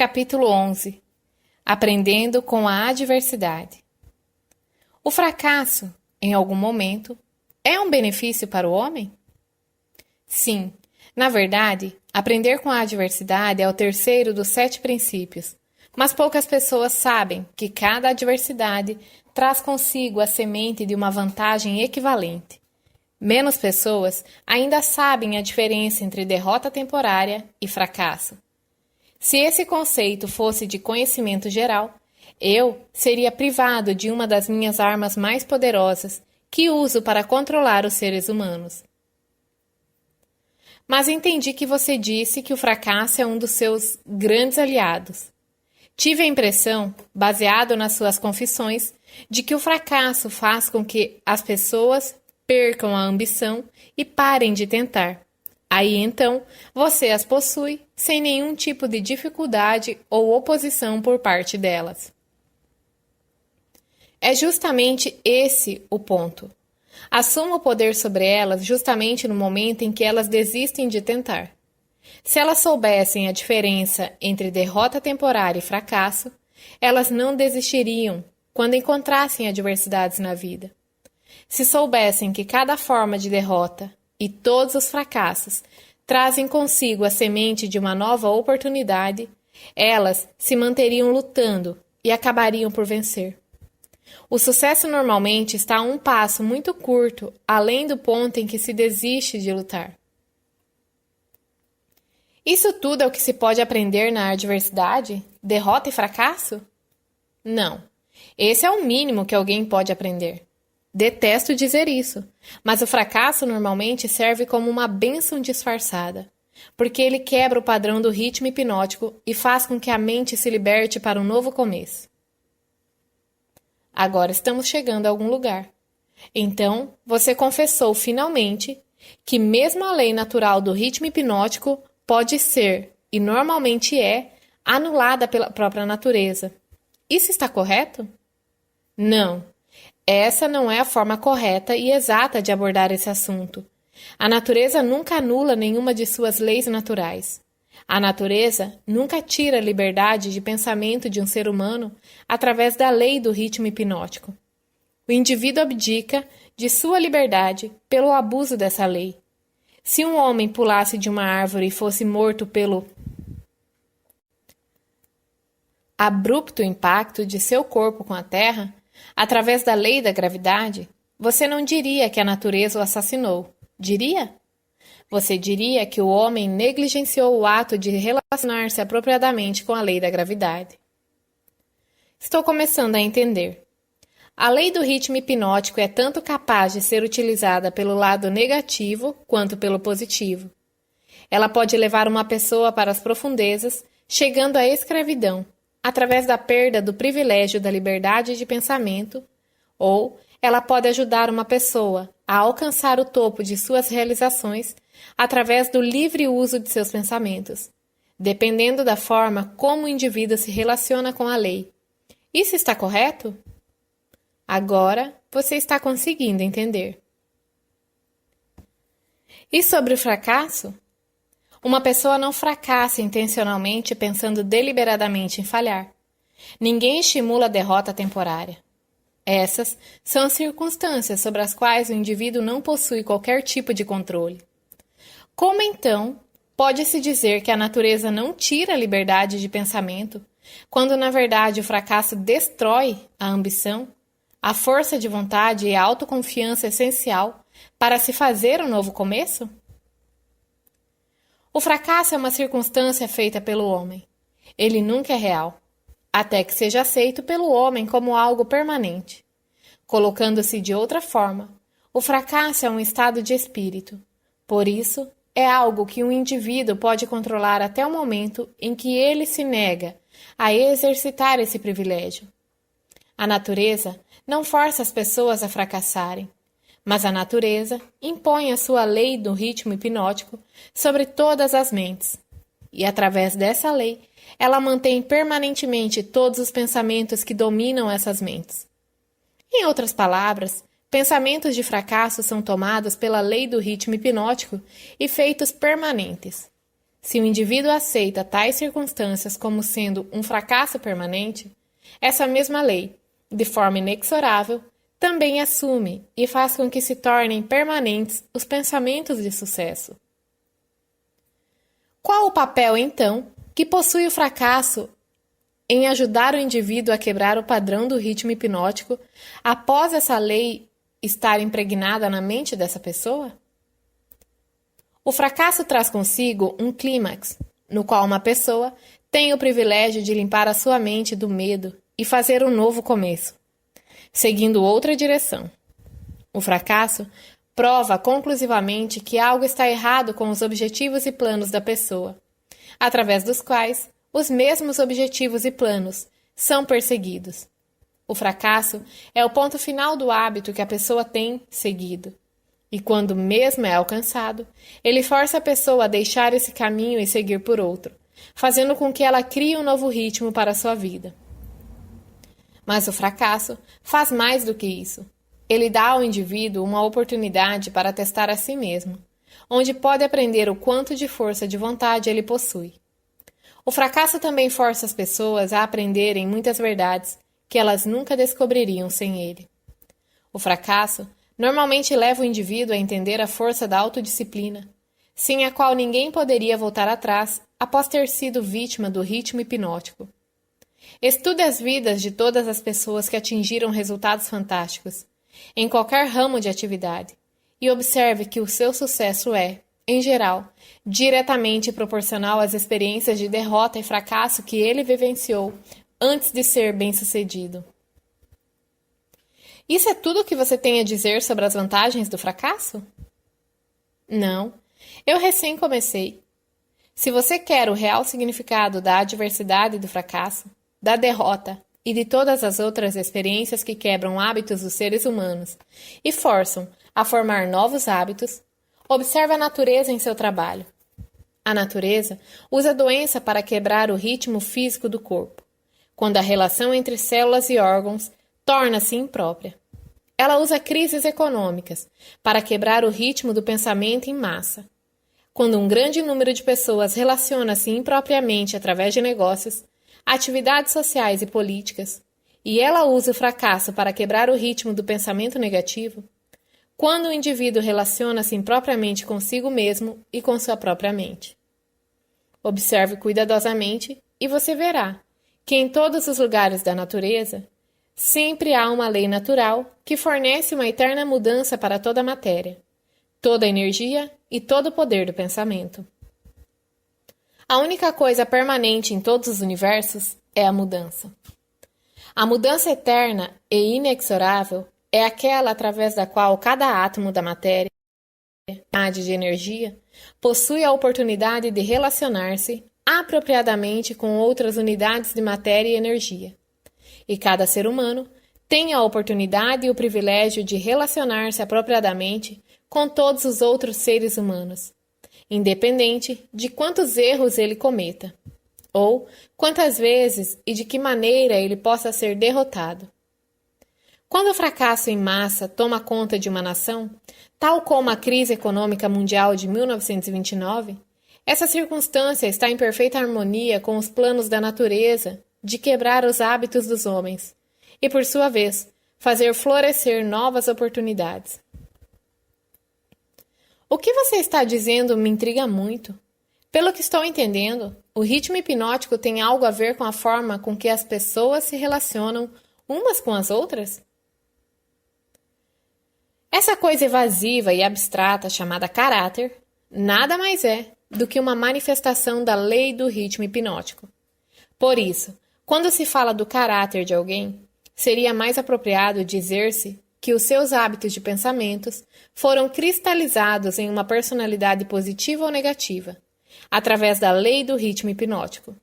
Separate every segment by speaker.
Speaker 1: Capítulo 11. Aprendendo com a adversidade. O fracasso, em algum momento, é um benefício para o homem? Sim, na verdade, aprender com a adversidade é o terceiro dos 7 princípios, mas poucas pessoas sabem que cada adversidade traz consigo a semente de uma vantagem equivalente. Menos pessoas ainda sabem a diferença entre derrota temporária e fracasso. Se esse conceito fosse de conhecimento geral, eu seria privado de uma das minhas armas mais poderosas que uso para controlar os seres humanos. Mas entendi que você disse que o fracasso é um dos seus grandes aliados. Tive a impressão, baseado nas suas confissões, de que o fracasso faz com que as pessoas percam a ambição e parem de tentar. Aí então, você as possui sem nenhum tipo de dificuldade ou oposição por parte delas. É justamente esse o ponto. Assuma o poder sobre elas justamente no momento em que elas desistem de tentar. Se elas soubessem a diferença entre derrota temporária e fracasso, elas não desistiriam quando encontrassem adversidades na vida. Se soubessem que cada forma de derrota e todos os fracassos trazem consigo a semente de uma nova oportunidade, elas se manteriam lutando e acabariam por vencer. O sucesso normalmente está a um passo muito curto além do ponto em que se desiste de lutar. Isso tudo é o que se pode aprender na adversidade? Derrota e fracasso? Não. Esse é o mínimo que alguém pode aprender. Detesto dizer isso, mas o fracasso normalmente serve como uma bênção disfarçada, porque ele quebra o padrão do ritmo hipnótico e faz com que a mente se liberte para um novo começo. Agora estamos chegando a algum lugar. Então, você confessou finalmente que mesmo a lei natural do ritmo hipnótico pode ser, e normalmente é, anulada pela própria natureza. Isso está correto? Não. Essa não é a forma correta e exata de abordar esse assunto. A natureza nunca anula nenhuma de suas leis naturais. A natureza nunca tira a liberdade de pensamento de um ser humano através da lei do ritmo hipnótico. O indivíduo abdica de sua liberdade pelo abuso dessa lei. Se um homem pulasse de uma árvore e fosse morto pelo abrupto impacto de seu corpo com a terra, através da lei da gravidade, você não diria que a natureza o assassinou, diria? Você diria que o homem negligenciou o ato de relacionar-se apropriadamente com a lei da gravidade. Estou começando a entender. A lei do ritmo hipnótico é tanto capaz de ser utilizada pelo lado negativo quanto pelo positivo. Ela pode levar uma pessoa para as profundezas, chegando à escravidão, através da perda do privilégio da liberdade de pensamento, ou ela pode ajudar uma pessoa a alcançar o topo de suas realizações através do livre uso de seus pensamentos, dependendo da forma como o indivíduo se relaciona com a lei. Isso está correto? Agora você está conseguindo entender. E sobre o fracasso? Uma pessoa não fracassa intencionalmente pensando deliberadamente em falhar. Ninguém estimula a derrota temporária. Essas são as circunstâncias sobre as quais o indivíduo não possui qualquer tipo de controle. Como então pode-se dizer que a natureza não tira a liberdade de pensamento, quando na verdade o fracasso destrói a ambição, a força de vontade e a autoconfiança essencial para se fazer um novo começo? O fracasso é uma circunstância feita pelo homem. Ele nunca é real, até que seja aceito pelo homem como algo permanente. Colocando-se de outra forma, o fracasso é um estado de espírito. Por isso, é algo que um indivíduo pode controlar até o momento em que ele se nega a exercitar esse privilégio. A natureza não força as pessoas a fracassarem, mas a natureza impõe a sua lei do ritmo hipnótico sobre todas as mentes. E através dessa lei, ela mantém permanentemente todos os pensamentos que dominam essas mentes. Em outras palavras, pensamentos de fracasso são tomados pela lei do ritmo hipnótico e feitos permanentes. Se o indivíduo aceita tais circunstâncias como sendo um fracasso permanente, essa mesma lei, de forma inexorável, também assume e faz com que se tornem permanentes os pensamentos de sucesso. Qual o papel, então, que possui o fracasso em ajudar o indivíduo a quebrar o padrão do ritmo hipnótico após essa lei estar impregnada na mente dessa pessoa? O fracasso traz consigo um clímax, no qual uma pessoa tem o privilégio de limpar a sua mente do medo e fazer um novo começo, seguindo outra direção. O fracasso prova conclusivamente que algo está errado com os objetivos e planos da pessoa, através dos quais os mesmos objetivos e planos são perseguidos. O fracasso é o ponto final do hábito que a pessoa tem seguido. E quando mesmo é alcançado, ele força a pessoa a deixar esse caminho e seguir por outro, fazendo com que ela crie um novo ritmo para a sua vida. Mas o fracasso faz mais do que isso. Ele dá ao indivíduo uma oportunidade para testar a si mesmo, onde pode aprender o quanto de força de vontade ele possui. O fracasso também força as pessoas a aprenderem muitas verdades que elas nunca descobririam sem ele. O fracasso normalmente leva o indivíduo a entender a força da autodisciplina, sem a qual ninguém poderia voltar atrás após ter sido vítima do ritmo hipnótico. Estude as vidas de todas as pessoas que atingiram resultados fantásticos, em qualquer ramo de atividade, e observe que o seu sucesso é, em geral, diretamente proporcional às experiências de derrota e fracasso que ele vivenciou antes de ser bem-sucedido. Isso é tudo o que você tem a dizer sobre as vantagens do fracasso? Não, eu recém comecei. Se você quer o real significado da adversidade e do fracasso, da derrota e de todas as outras experiências que quebram hábitos dos seres humanos e forçam a formar novos hábitos, observe a natureza em seu trabalho. A natureza usa a doença para quebrar o ritmo físico do corpo, quando a relação entre células e órgãos torna-se imprópria. Ela usa crises econômicas para quebrar o ritmo do pensamento em massa. Quando um grande número de pessoas relaciona-se impropriamente através de negócios, atividades sociais e políticas, e ela usa o fracasso para quebrar o ritmo do pensamento negativo, quando o indivíduo relaciona-se impropriamente consigo mesmo e com sua própria mente. Observe cuidadosamente e você verá que em todos os lugares da natureza, sempre há uma lei natural que fornece uma eterna mudança para toda a matéria, toda a energia e todo o poder do pensamento. A única coisa permanente em todos os universos é a mudança. A mudança eterna e inexorável é aquela através da qual cada átomo da matéria, de energia, possui a oportunidade de relacionar-se apropriadamente com outras unidades de matéria e energia. E cada ser humano tem a oportunidade e o privilégio de relacionar-se apropriadamente com todos os outros seres humanos, independente de quantos erros ele cometa, ou quantas vezes e de que maneira ele possa ser derrotado. Quando o fracasso em massa toma conta de uma nação, tal como a crise econômica mundial de 1929, essa circunstância está em perfeita harmonia com os planos da natureza de quebrar os hábitos dos homens e, por sua vez, fazer florescer novas oportunidades. O que você está dizendo me intriga muito. Pelo que estou entendendo, o ritmo hipnótico tem algo a ver com a forma com que as pessoas se relacionam umas com as outras? Essa coisa evasiva e abstrata chamada caráter nada mais é do que uma manifestação da lei do ritmo hipnótico. Por isso, quando se fala do caráter de alguém, seria mais apropriado dizer-se que os seus hábitos de pensamentos foram cristalizados em uma personalidade positiva ou negativa, através da lei do ritmo hipnótico.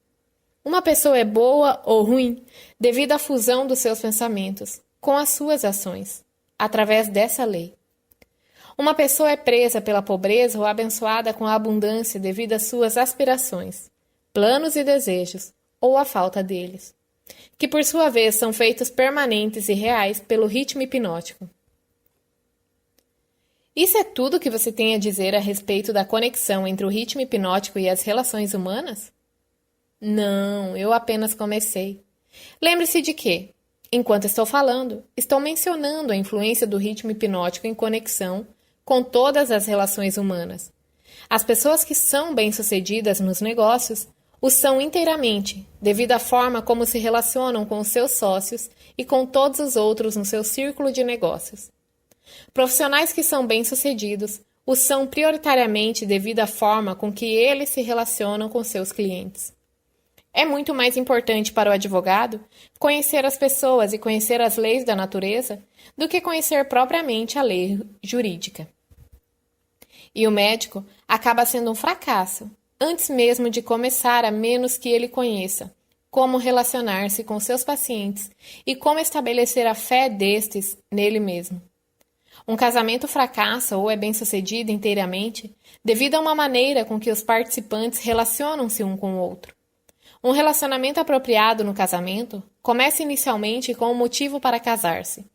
Speaker 1: Uma pessoa é boa ou ruim devido à fusão dos seus pensamentos com as suas ações, através dessa lei. Uma pessoa é presa pela pobreza ou abençoada com a abundância devido às suas aspirações, planos e desejos, ou à falta deles, que por sua vez são feitos permanentes e reais pelo ritmo hipnótico. Isso é tudo que você tem a dizer a respeito da conexão entre o ritmo hipnótico e as relações humanas? Não, eu apenas comecei. Lembre-se de que, enquanto estou falando, estou mencionando a influência do ritmo hipnótico em conexão com todas as relações humanas. As pessoas que são bem-sucedidas nos negócios o são inteiramente, devido à forma como se relacionam com os seus sócios e com todos os outros no seu círculo de negócios. Profissionais que são bem-sucedidos o são prioritariamente devido à forma com que eles se relacionam com seus clientes. É muito mais importante para o advogado conhecer as pessoas e conhecer as leis da natureza do que conhecer propriamente a lei jurídica. E o médico acaba sendo um fracasso, antes mesmo de começar, a menos que ele conheça como relacionar-se com seus pacientes e como estabelecer a fé destes nele mesmo. Um casamento fracassa ou é bem-sucedido inteiramente devido a uma maneira com que os participantes relacionam-se um com o outro. Um relacionamento apropriado no casamento começa inicialmente com um motivo para casar-se.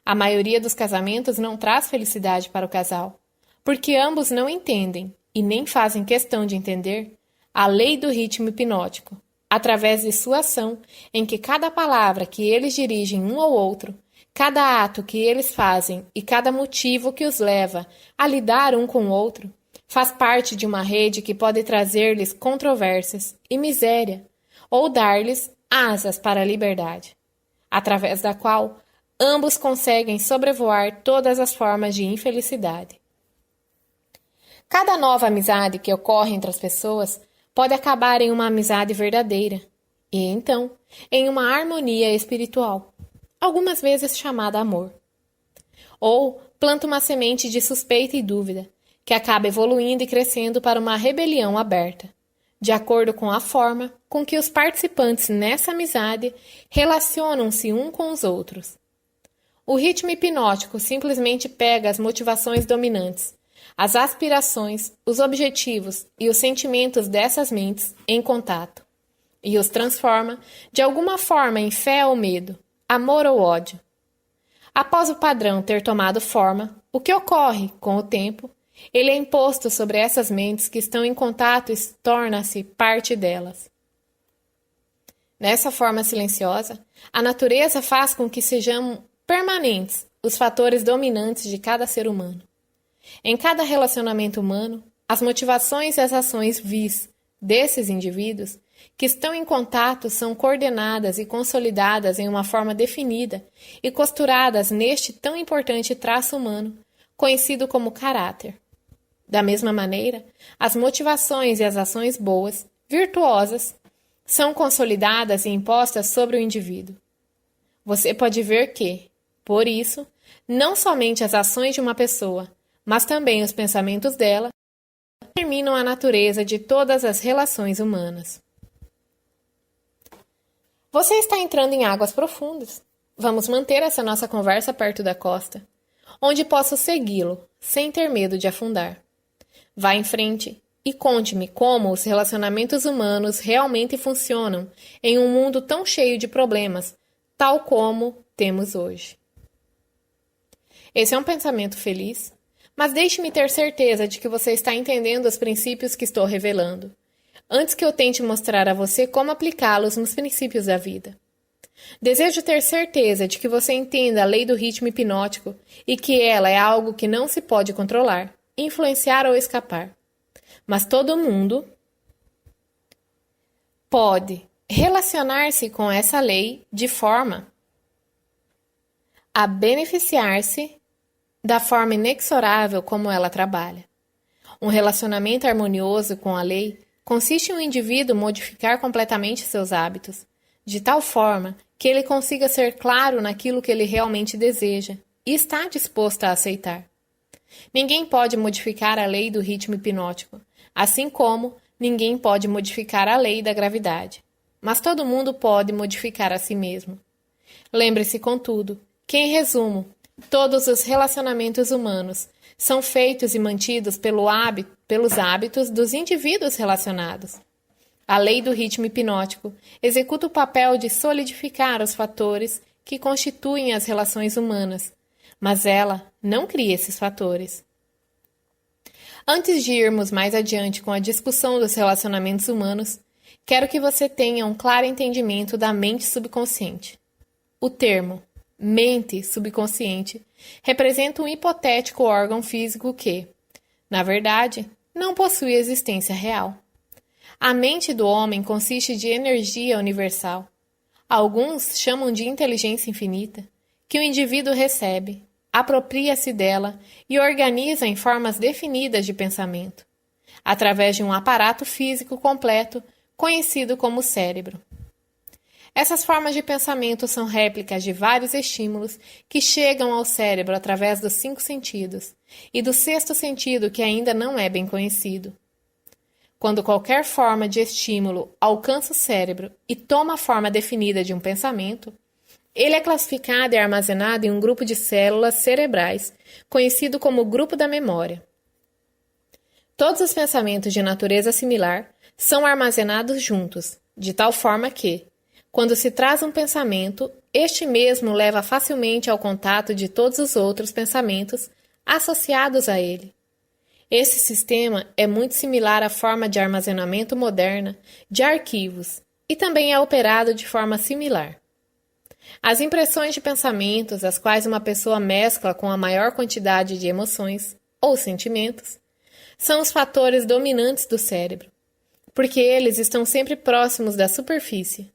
Speaker 1: A maioria dos casamentos não traz felicidade para o casal, porque ambos não entendem, e nem fazem questão de entender, a lei do ritmo hipnótico, através de sua ação, em que cada palavra que eles dirigem um ao outro, cada ato que eles fazem e cada motivo que os leva a lidar um com o outro, faz parte de uma rede que pode trazer-lhes controvérsias e miséria, ou dar-lhes asas para a liberdade, através da qual ambos conseguem sobrevoar todas as formas de infelicidade. Cada nova amizade que ocorre entre as pessoas pode acabar em uma amizade verdadeira e, então, em uma harmonia espiritual, algumas vezes chamada amor. Ou planta uma semente de suspeita e dúvida, que acaba evoluindo e crescendo para uma rebelião aberta, de acordo com a forma com que os participantes nessa amizade relacionam-se um com os outros. O ritmo hipnótico simplesmente pega as motivações dominantes, as aspirações, os objetivos e os sentimentos dessas mentes em contato, e os transforma, de alguma forma, em fé ou medo, amor ou ódio. Após o padrão ter tomado forma, o que ocorre, com o tempo, ele é imposto sobre essas mentes que estão em contato e torna-se parte delas. Nessa forma silenciosa, a natureza faz com que sejam permanentes os fatores dominantes de cada ser humano. Em cada relacionamento humano, as motivações e as ações vis desses indivíduos que estão em contato são coordenadas e consolidadas em uma forma definida e costuradas neste tão importante traço humano, conhecido como caráter. Da mesma maneira, as motivações e as ações boas, virtuosas, são consolidadas e impostas sobre o indivíduo. Você pode ver que, por isso, não somente as ações de uma pessoa, mas também os pensamentos dela, determinam a natureza de todas as relações humanas. Você está entrando em águas profundas. Vamos manter essa nossa conversa perto da costa, onde posso segui-lo, sem ter medo de afundar. Vá em frente e conte-me como os relacionamentos humanos realmente funcionam em um mundo tão cheio de problemas, tal como temos hoje. Esse é um pensamento feliz? Mas deixe-me ter certeza de que você está entendendo os princípios que estou revelando, antes que eu tente mostrar a você como aplicá-los nos princípios da vida. Desejo ter certeza de que você entenda a lei do ritmo hipnótico e que ela é algo que não se pode controlar, influenciar ou escapar. Mas todo mundo pode relacionar-se com essa lei de forma a beneficiar-se da forma inexorável como ela trabalha. Um relacionamento harmonioso com a lei consiste em um indivíduo modificar completamente seus hábitos, de tal forma que ele consiga ser claro naquilo que ele realmente deseja e está disposto a aceitar. Ninguém pode modificar a lei do ritmo hipnótico, assim como ninguém pode modificar a lei da gravidade. Mas todo mundo pode modificar a si mesmo. Lembre-se, contudo, que, em resumo, todos os relacionamentos humanos são feitos e mantidos pelos hábitos dos indivíduos relacionados. A lei do ritmo hipnótico executa o papel de solidificar os fatores que constituem as relações humanas, mas ela não cria esses fatores. Antes de irmos mais adiante com a discussão dos relacionamentos humanos, quero que você tenha um claro entendimento da mente subconsciente. O termo mente subconsciente representa um hipotético órgão físico que, na verdade, não possui existência real. A mente do homem consiste de energia universal. Alguns chamam de inteligência infinita, que o indivíduo recebe, apropria-se dela e organiza em formas definidas de pensamento, através de um aparato físico completo conhecido como cérebro. Essas formas de pensamento são réplicas de vários estímulos que chegam ao cérebro através dos 5 sentidos e do 6º sentido que ainda não é bem conhecido. Quando qualquer forma de estímulo alcança o cérebro e toma a forma definida de um pensamento, ele é classificado e armazenado em um grupo de células cerebrais, conhecido como grupo da memória. Todos os pensamentos de natureza similar são armazenados juntos, de tal forma que, quando se traz um pensamento, este mesmo leva facilmente ao contato de todos os outros pensamentos associados a ele. Esse sistema é muito similar à forma de armazenamento moderna de arquivos e também é operado de forma similar. As impressões de pensamentos, as quais uma pessoa mescla com a maior quantidade de emoções ou sentimentos, são os fatores dominantes do cérebro, porque eles estão sempre próximos da superfície,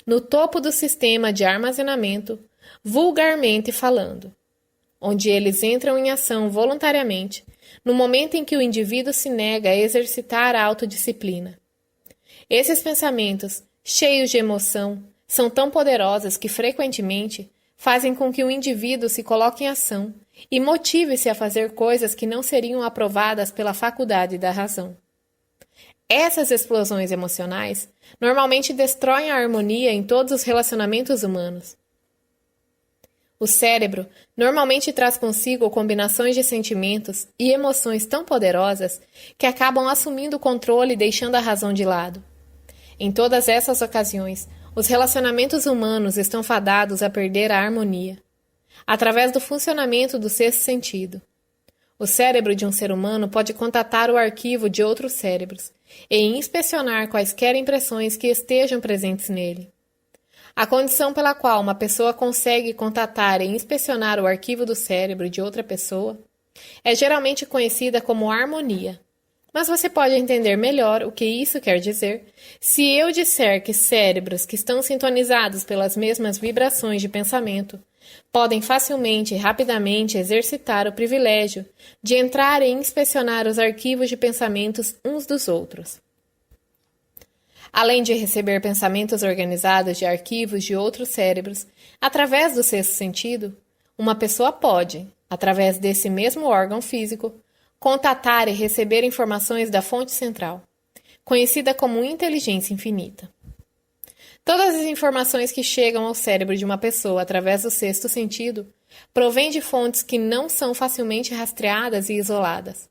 Speaker 1: no topo do sistema de armazenamento, vulgarmente falando, onde eles entram em ação voluntariamente no momento em que o indivíduo se nega a exercitar a autodisciplina. Esses pensamentos, cheios de emoção, são tão poderosos que frequentemente fazem com que o indivíduo se coloque em ação e motive-se a fazer coisas que não seriam aprovadas pela faculdade da razão. Essas explosões emocionais normalmente destroem a harmonia em todos os relacionamentos humanos. O cérebro normalmente traz consigo combinações de sentimentos e emoções tão poderosas que acabam assumindo o controle e deixando a razão de lado. Em todas essas ocasiões, os relacionamentos humanos estão fadados a perder a harmonia, através do funcionamento do 6º sentido. O cérebro de um ser humano pode contatar o arquivo de outros cérebros e inspecionar quaisquer impressões que estejam presentes nele. A condição pela qual uma pessoa consegue contatar e inspecionar o arquivo do cérebro de outra pessoa é geralmente conhecida como harmonia. Mas você pode entender melhor o que isso quer dizer se eu disser que cérebros que estão sintonizados pelas mesmas vibrações de pensamento podem facilmente e rapidamente exercitar o privilégio de entrar e inspecionar os arquivos de pensamentos uns dos outros. Além de receber pensamentos organizados de arquivos de outros cérebros, através do 6º sentido, uma pessoa pode, através desse mesmo órgão físico, contatar e receber informações da fonte central, conhecida como inteligência infinita. Todas as informações que chegam ao cérebro de uma pessoa através do 6º sentido provêm de fontes que não são facilmente rastreadas e isoladas.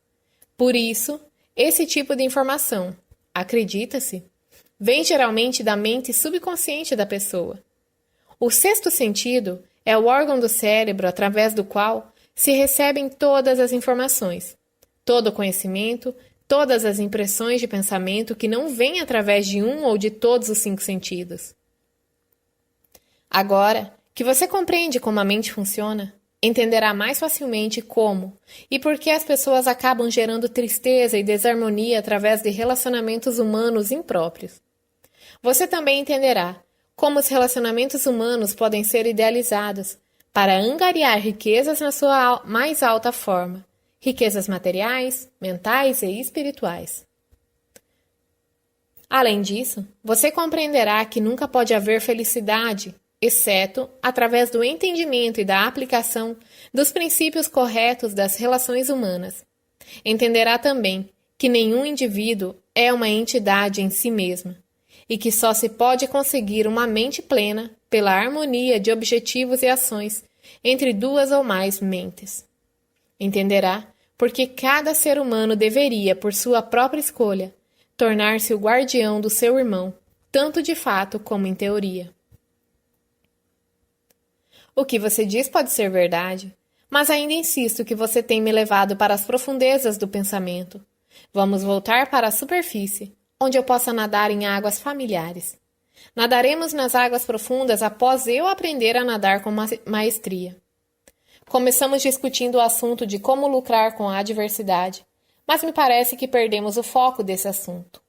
Speaker 1: Por isso, esse tipo de informação, acredita-se, vem geralmente da mente subconsciente da pessoa. O 6º sentido é o órgão do cérebro através do qual se recebem todas as informações, todo o conhecimento, todas as impressões de pensamento que não vêm através de um ou de todos os 5 sentidos. Agora que você compreende como a mente funciona, entenderá mais facilmente como e por que as pessoas acabam gerando tristeza e desarmonia através de relacionamentos humanos impróprios. Você também entenderá como os relacionamentos humanos podem ser idealizados para angariar riquezas na sua mais alta forma, riquezas materiais, mentais e espirituais. Além disso, você compreenderá que nunca pode haver felicidade, exceto através do entendimento e da aplicação dos princípios corretos das relações humanas. Entenderá também que nenhum indivíduo é uma entidade em si mesma e que só se pode conseguir uma mente plena pela harmonia de objetivos e ações entre 2 ou mais mentes. Entenderá porque cada ser humano deveria, por sua própria escolha, tornar-se o guardião do seu irmão, tanto de fato como em teoria. O que você diz pode ser verdade, mas ainda insisto que você tem me levado para as profundezas do pensamento. Vamos voltar para a superfície, onde eu possa nadar em águas familiares. Nadaremos nas águas profundas após eu aprender a nadar com maestria. Começamos discutindo o assunto de como lucrar com a adversidade, mas me parece que perdemos o foco desse assunto.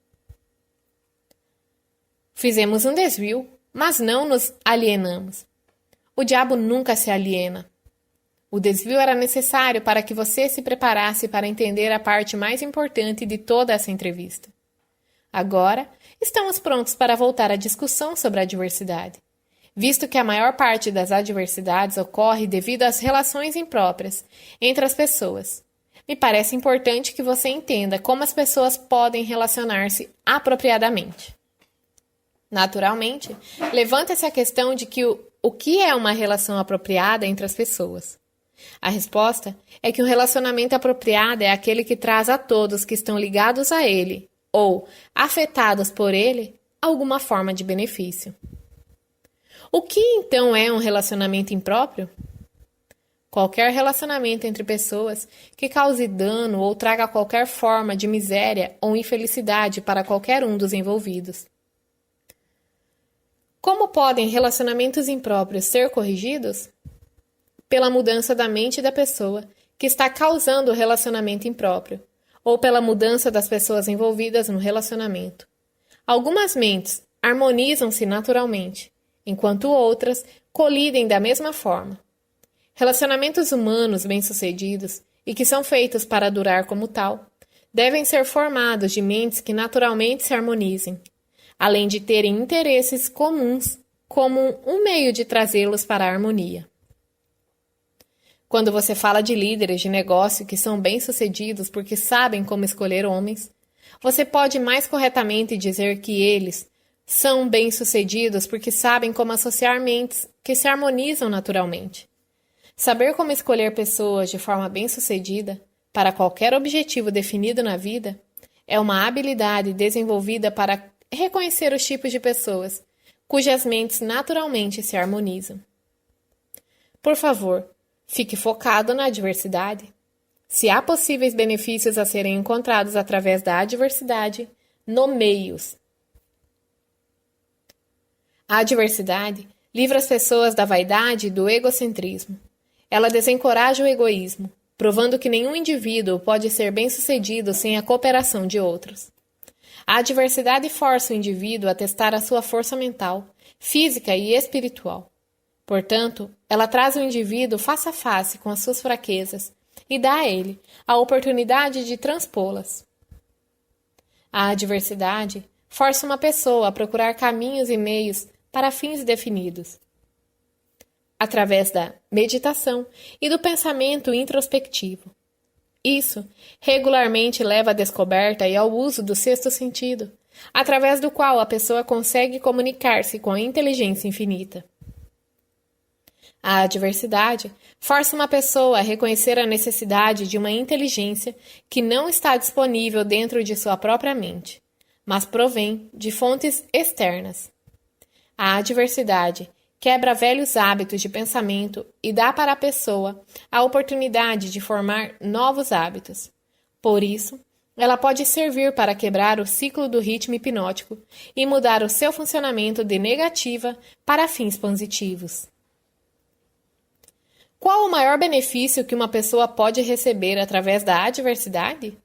Speaker 1: Fizemos um desvio, mas não nos alienamos. O diabo nunca se aliena. O desvio era necessário para que você se preparasse para entender a parte mais importante de toda essa entrevista. Agora, estamos prontos para voltar à discussão sobre a adversidade, visto que a maior parte das adversidades ocorre devido às relações impróprias entre as pessoas. Me parece importante que você entenda como as pessoas podem relacionar-se apropriadamente. Naturalmente, levanta-se a questão de que o que é uma relação apropriada entre as pessoas. A resposta é que um relacionamento apropriado é aquele que traz a todos que estão ligados a ele ou afetados por ele alguma forma de benefício. O que então é um relacionamento impróprio? Qualquer relacionamento entre pessoas que cause dano ou traga qualquer forma de miséria ou infelicidade para qualquer um dos envolvidos. Como podem relacionamentos impróprios ser corrigidos? Pela mudança da mente da pessoa que está causando o relacionamento impróprio, ou pela mudança das pessoas envolvidas no relacionamento. Algumas mentes harmonizam-se naturalmente, enquanto outras colidem da mesma forma. Relacionamentos humanos bem-sucedidos e que são feitos para durar como tal, devem ser formados de mentes que naturalmente se harmonizem, além de terem interesses comuns como um meio de trazê-los para a harmonia. Quando você fala de líderes de negócio que são bem-sucedidos porque sabem como escolher homens, você pode mais corretamente dizer que eles são bem-sucedidos porque sabem como associar mentes que se harmonizam naturalmente. Saber como escolher pessoas de forma bem-sucedida para qualquer objetivo definido na vida é uma habilidade desenvolvida para reconhecer os tipos de pessoas cujas mentes naturalmente se harmonizam. Por favor, fique focado na adversidade. Se há possíveis benefícios a serem encontrados através da adversidade, nomeie-os. A adversidade livra as pessoas da vaidade e do egocentrismo. Ela desencoraja o egoísmo, provando que nenhum indivíduo pode ser bem-sucedido sem a cooperação de outros. A adversidade força o indivíduo a testar a sua força mental, física e espiritual. Portanto, ela traz o indivíduo face a face com as suas fraquezas e dá a ele a oportunidade de transpô-las. A adversidade força uma pessoa a procurar caminhos e meios para fins definidos. Através da meditação e do pensamento introspectivo. Isso regularmente leva à descoberta e ao uso do sexto sentido, através do qual a pessoa consegue comunicar-se com a inteligência infinita. A adversidade força uma pessoa a reconhecer a necessidade de uma inteligência que não está disponível dentro de sua própria mente, mas provém de fontes externas. A adversidade quebra velhos hábitos de pensamento e dá para a pessoa a oportunidade de formar novos hábitos. Por isso, ela pode servir para quebrar o ciclo do ritmo hipnótico e mudar o seu funcionamento de negativa para fins positivos. Qual o maior benefício que uma pessoa pode receber através da adversidade?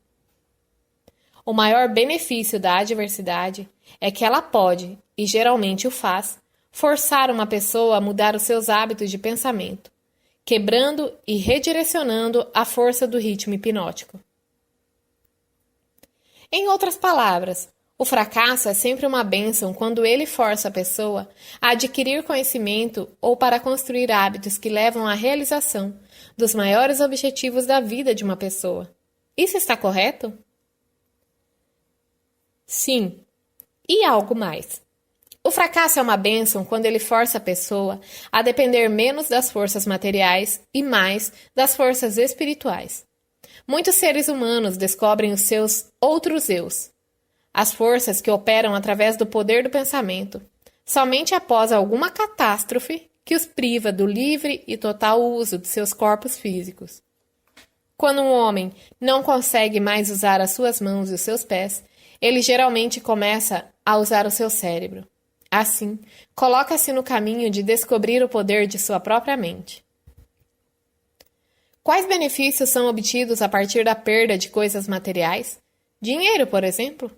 Speaker 1: O maior benefício da adversidade é que ela pode, e geralmente o faz, forçar uma pessoa a mudar os seus hábitos de pensamento, quebrando e redirecionando a força do ritmo hipnótico. Em outras palavras, o fracasso é sempre uma bênção quando ele força a pessoa a adquirir conhecimento ou para construir hábitos que levam à realização dos maiores objetivos da vida de uma pessoa. Isso está correto? Sim. E algo mais. O fracasso é uma bênção quando ele força a pessoa a depender menos das forças materiais e mais das forças espirituais. Muitos seres humanos descobrem os seus outros eus, as forças que operam através do poder do pensamento, somente após alguma catástrofe que os priva do livre e total uso de seus corpos físicos. Quando um homem não consegue mais usar as suas mãos e os seus pés, ele geralmente começa a usar o seu cérebro. Assim, coloca-se no caminho de descobrir o poder de sua própria mente. Quais benefícios são obtidos a partir da perda de coisas materiais? Dinheiro, por exemplo.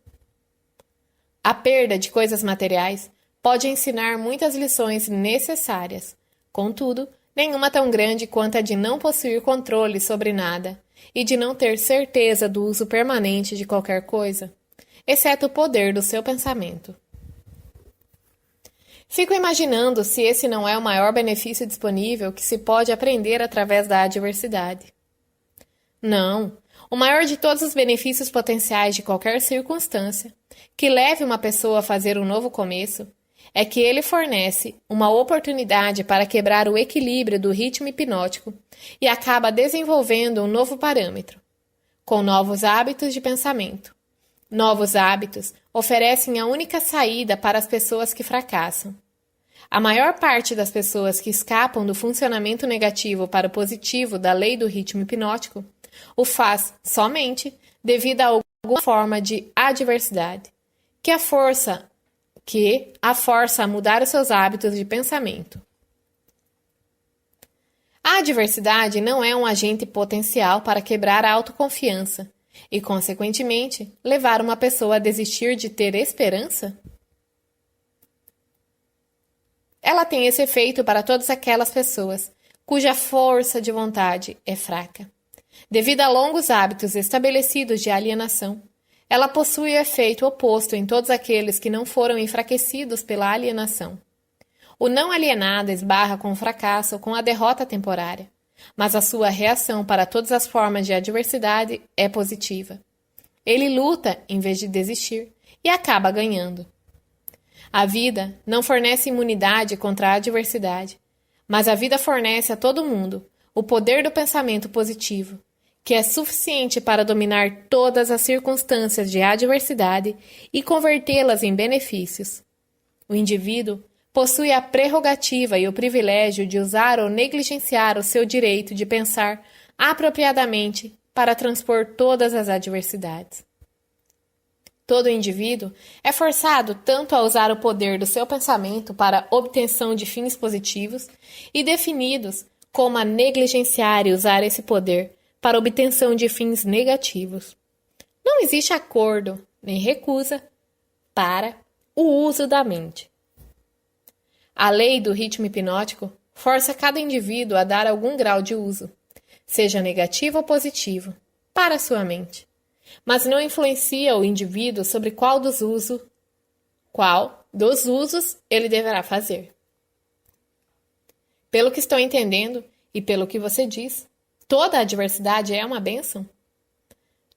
Speaker 1: A perda de coisas materiais pode ensinar muitas lições necessárias. Contudo, nenhuma tão grande quanto a de não possuir controle sobre nada e de não ter certeza do uso permanente de qualquer coisa, exceto o poder do seu pensamento. Fico imaginando se esse não é o maior benefício disponível que se pode aprender através da adversidade. Não, o maior de todos os benefícios potenciais de qualquer circunstância que leve uma pessoa a fazer um novo começo é que ele fornece uma oportunidade para quebrar o equilíbrio do ritmo hipnótico e acaba desenvolvendo um novo parâmetro, com novos hábitos de pensamento. Novos hábitos oferecem a única saída para as pessoas que fracassam. A maior parte das pessoas que escapam do funcionamento negativo para o positivo da lei do ritmo hipnótico o faz somente devido a alguma forma de adversidade, que a força a mudar os seus hábitos de pensamento. A adversidade não é um agente potencial para quebrar a autoconfiança e, consequentemente, levar uma pessoa a desistir de ter esperança? Ela tem esse efeito para todas aquelas pessoas cuja força de vontade é fraca. Devido a longos hábitos estabelecidos de alienação, ela possui o efeito oposto em todos aqueles que não foram enfraquecidos pela alienação. O não alienado esbarra com o fracasso ou com a derrota temporária, mas a sua reação para todas as formas de adversidade é positiva. Ele luta em vez de desistir e acaba ganhando. A vida não fornece imunidade contra a adversidade, mas a vida fornece a todo mundo o poder do pensamento positivo, que é suficiente para dominar todas as circunstâncias de adversidade e convertê-las em benefícios. O indivíduo possui a prerrogativa e o privilégio de usar ou negligenciar o seu direito de pensar apropriadamente para transpor todas as adversidades. Todo indivíduo é forçado tanto a usar o poder do seu pensamento para obtenção de fins positivos e definidos, como a negligenciar e usar esse poder para obtenção de fins negativos. Não existe acordo nem recusa para o uso da mente. A lei do ritmo hipnótico força cada indivíduo a dar algum grau de uso, seja negativo ou positivo, para sua mente, mas não influencia o indivíduo sobre qual dos usos ele deverá fazer. Pelo que estou entendendo e pelo que você diz, toda a adversidade é uma bênção?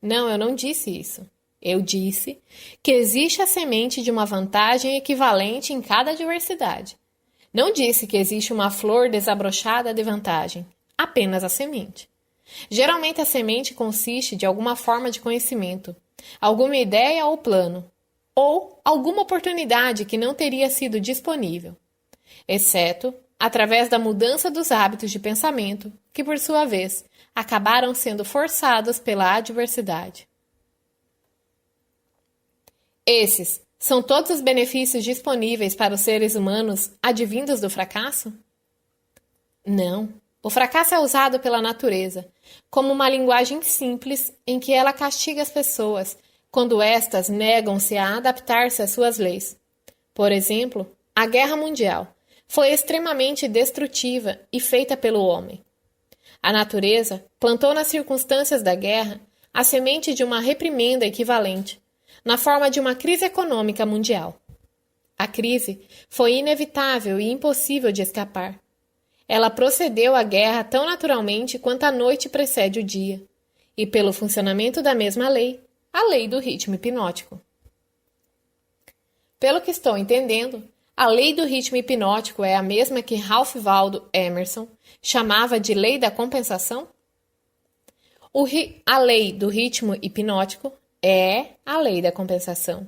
Speaker 1: Não, eu não disse isso. Eu disse que existe a semente de uma vantagem equivalente em cada adversidade. Não disse que existe uma flor desabrochada de vantagem, apenas a semente. Geralmente a semente consiste de alguma forma de conhecimento, alguma ideia ou plano, ou alguma oportunidade que não teria sido disponível, exceto através da mudança dos hábitos de pensamento, que por sua vez acabaram sendo forçados pela adversidade. Esses são todos os benefícios disponíveis para os seres humanos advindos do fracasso? Não. O fracasso é usado pela natureza como uma linguagem simples em que ela castiga as pessoas quando estas negam-se a adaptar-se às suas leis. Por exemplo, a Guerra Mundial foi extremamente destrutiva e feita pelo homem. A natureza plantou nas circunstâncias da guerra a semente de uma reprimenda equivalente, na forma de uma crise econômica mundial. A crise foi inevitável e impossível de escapar. Ela procedeu à guerra tão naturalmente quanto a noite precede o dia, e pelo funcionamento da mesma lei, a lei do ritmo hipnótico. Pelo que estou entendendo, a lei do ritmo hipnótico é a mesma que Ralph Waldo Emerson chamava de lei da compensação? A lei do ritmo hipnótico é a lei da compensação.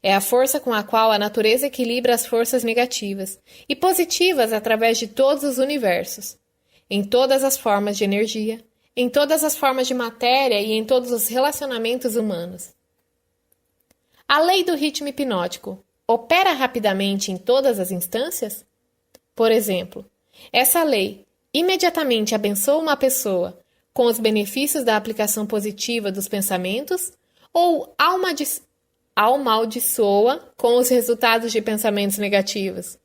Speaker 1: É a força com a qual a natureza equilibra as forças negativas e positivas através de todos os universos, em todas as formas de energia, em todas as formas de matéria e em todos os relacionamentos humanos. A lei do ritmo hipnótico opera rapidamente em todas as instâncias? Por exemplo, essa lei imediatamente abençoa uma pessoa com os benefícios da aplicação positiva dos pensamentos ou amaldiçoa com os resultados de pensamentos negativos?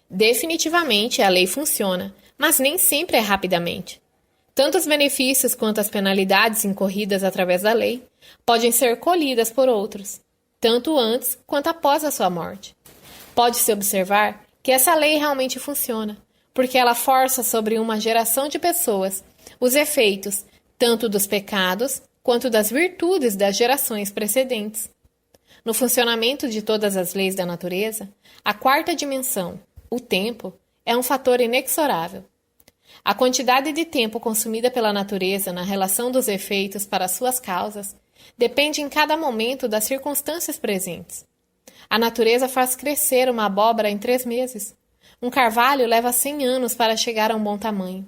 Speaker 1: Definitivamente a lei funciona, mas nem sempre é rapidamente. Tanto os benefícios quanto as penalidades incorridas através da lei podem ser colhidas por outros, tanto antes quanto após a sua morte. Pode-se observar que essa lei realmente funciona, porque ela força sobre uma geração de pessoas os efeitos tanto dos pecados quanto das virtudes das gerações precedentes. No funcionamento de todas as leis da natureza, a quarta dimensão, o tempo, é um fator inexorável. A quantidade de tempo consumida pela natureza na relação dos efeitos para suas causas depende em cada momento das circunstâncias presentes. A natureza faz crescer uma abóbora em 3 meses. Um carvalho leva 100 anos para chegar a um bom tamanho.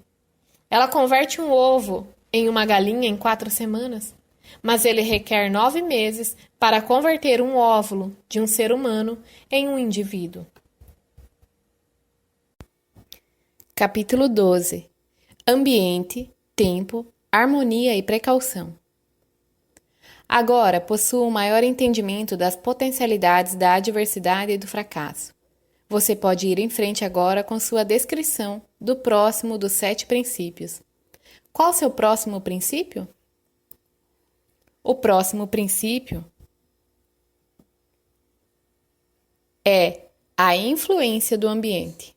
Speaker 1: Ela converte um ovo em uma galinha em 4 semanas, mas ele requer 9 meses para converter um óvulo de um ser humano em um indivíduo. Capítulo 12. Ambiente, tempo, harmonia e precaução. Agora possuo um maior entendimento das potencialidades da adversidade e do fracasso. Você pode ir em frente agora com sua descrição do próximo dos 7 princípios. Qual seu próximo princípio? O próximo princípio é a influência do ambiente.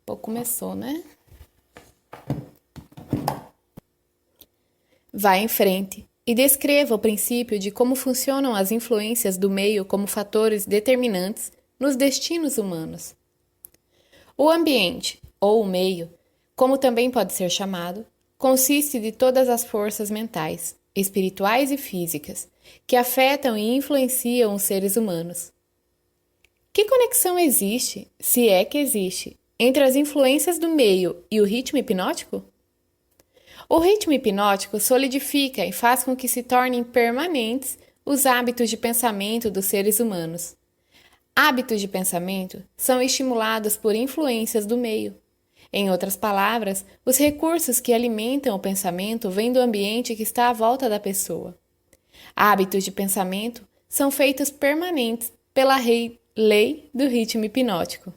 Speaker 1: Pô, começou, né? Vá em frente e descreva o princípio de como funcionam as influências do meio como fatores determinantes nos destinos humanos. O ambiente, ou o meio, como também pode ser chamado, consiste de todas as forças mentais, espirituais e físicas que afetam e influenciam os seres humanos. Que conexão existe, se é que existe, entre as influências do meio e o ritmo hipnótico? O ritmo hipnótico solidifica e faz com que se tornem permanentes os hábitos de pensamento dos seres humanos. Hábitos de pensamento são estimulados por influências do meio. Em outras palavras, os recursos que alimentam o pensamento vêm do ambiente que está à volta da pessoa. Hábitos de pensamento são feitos permanentes pela lei do ritmo hipnótico.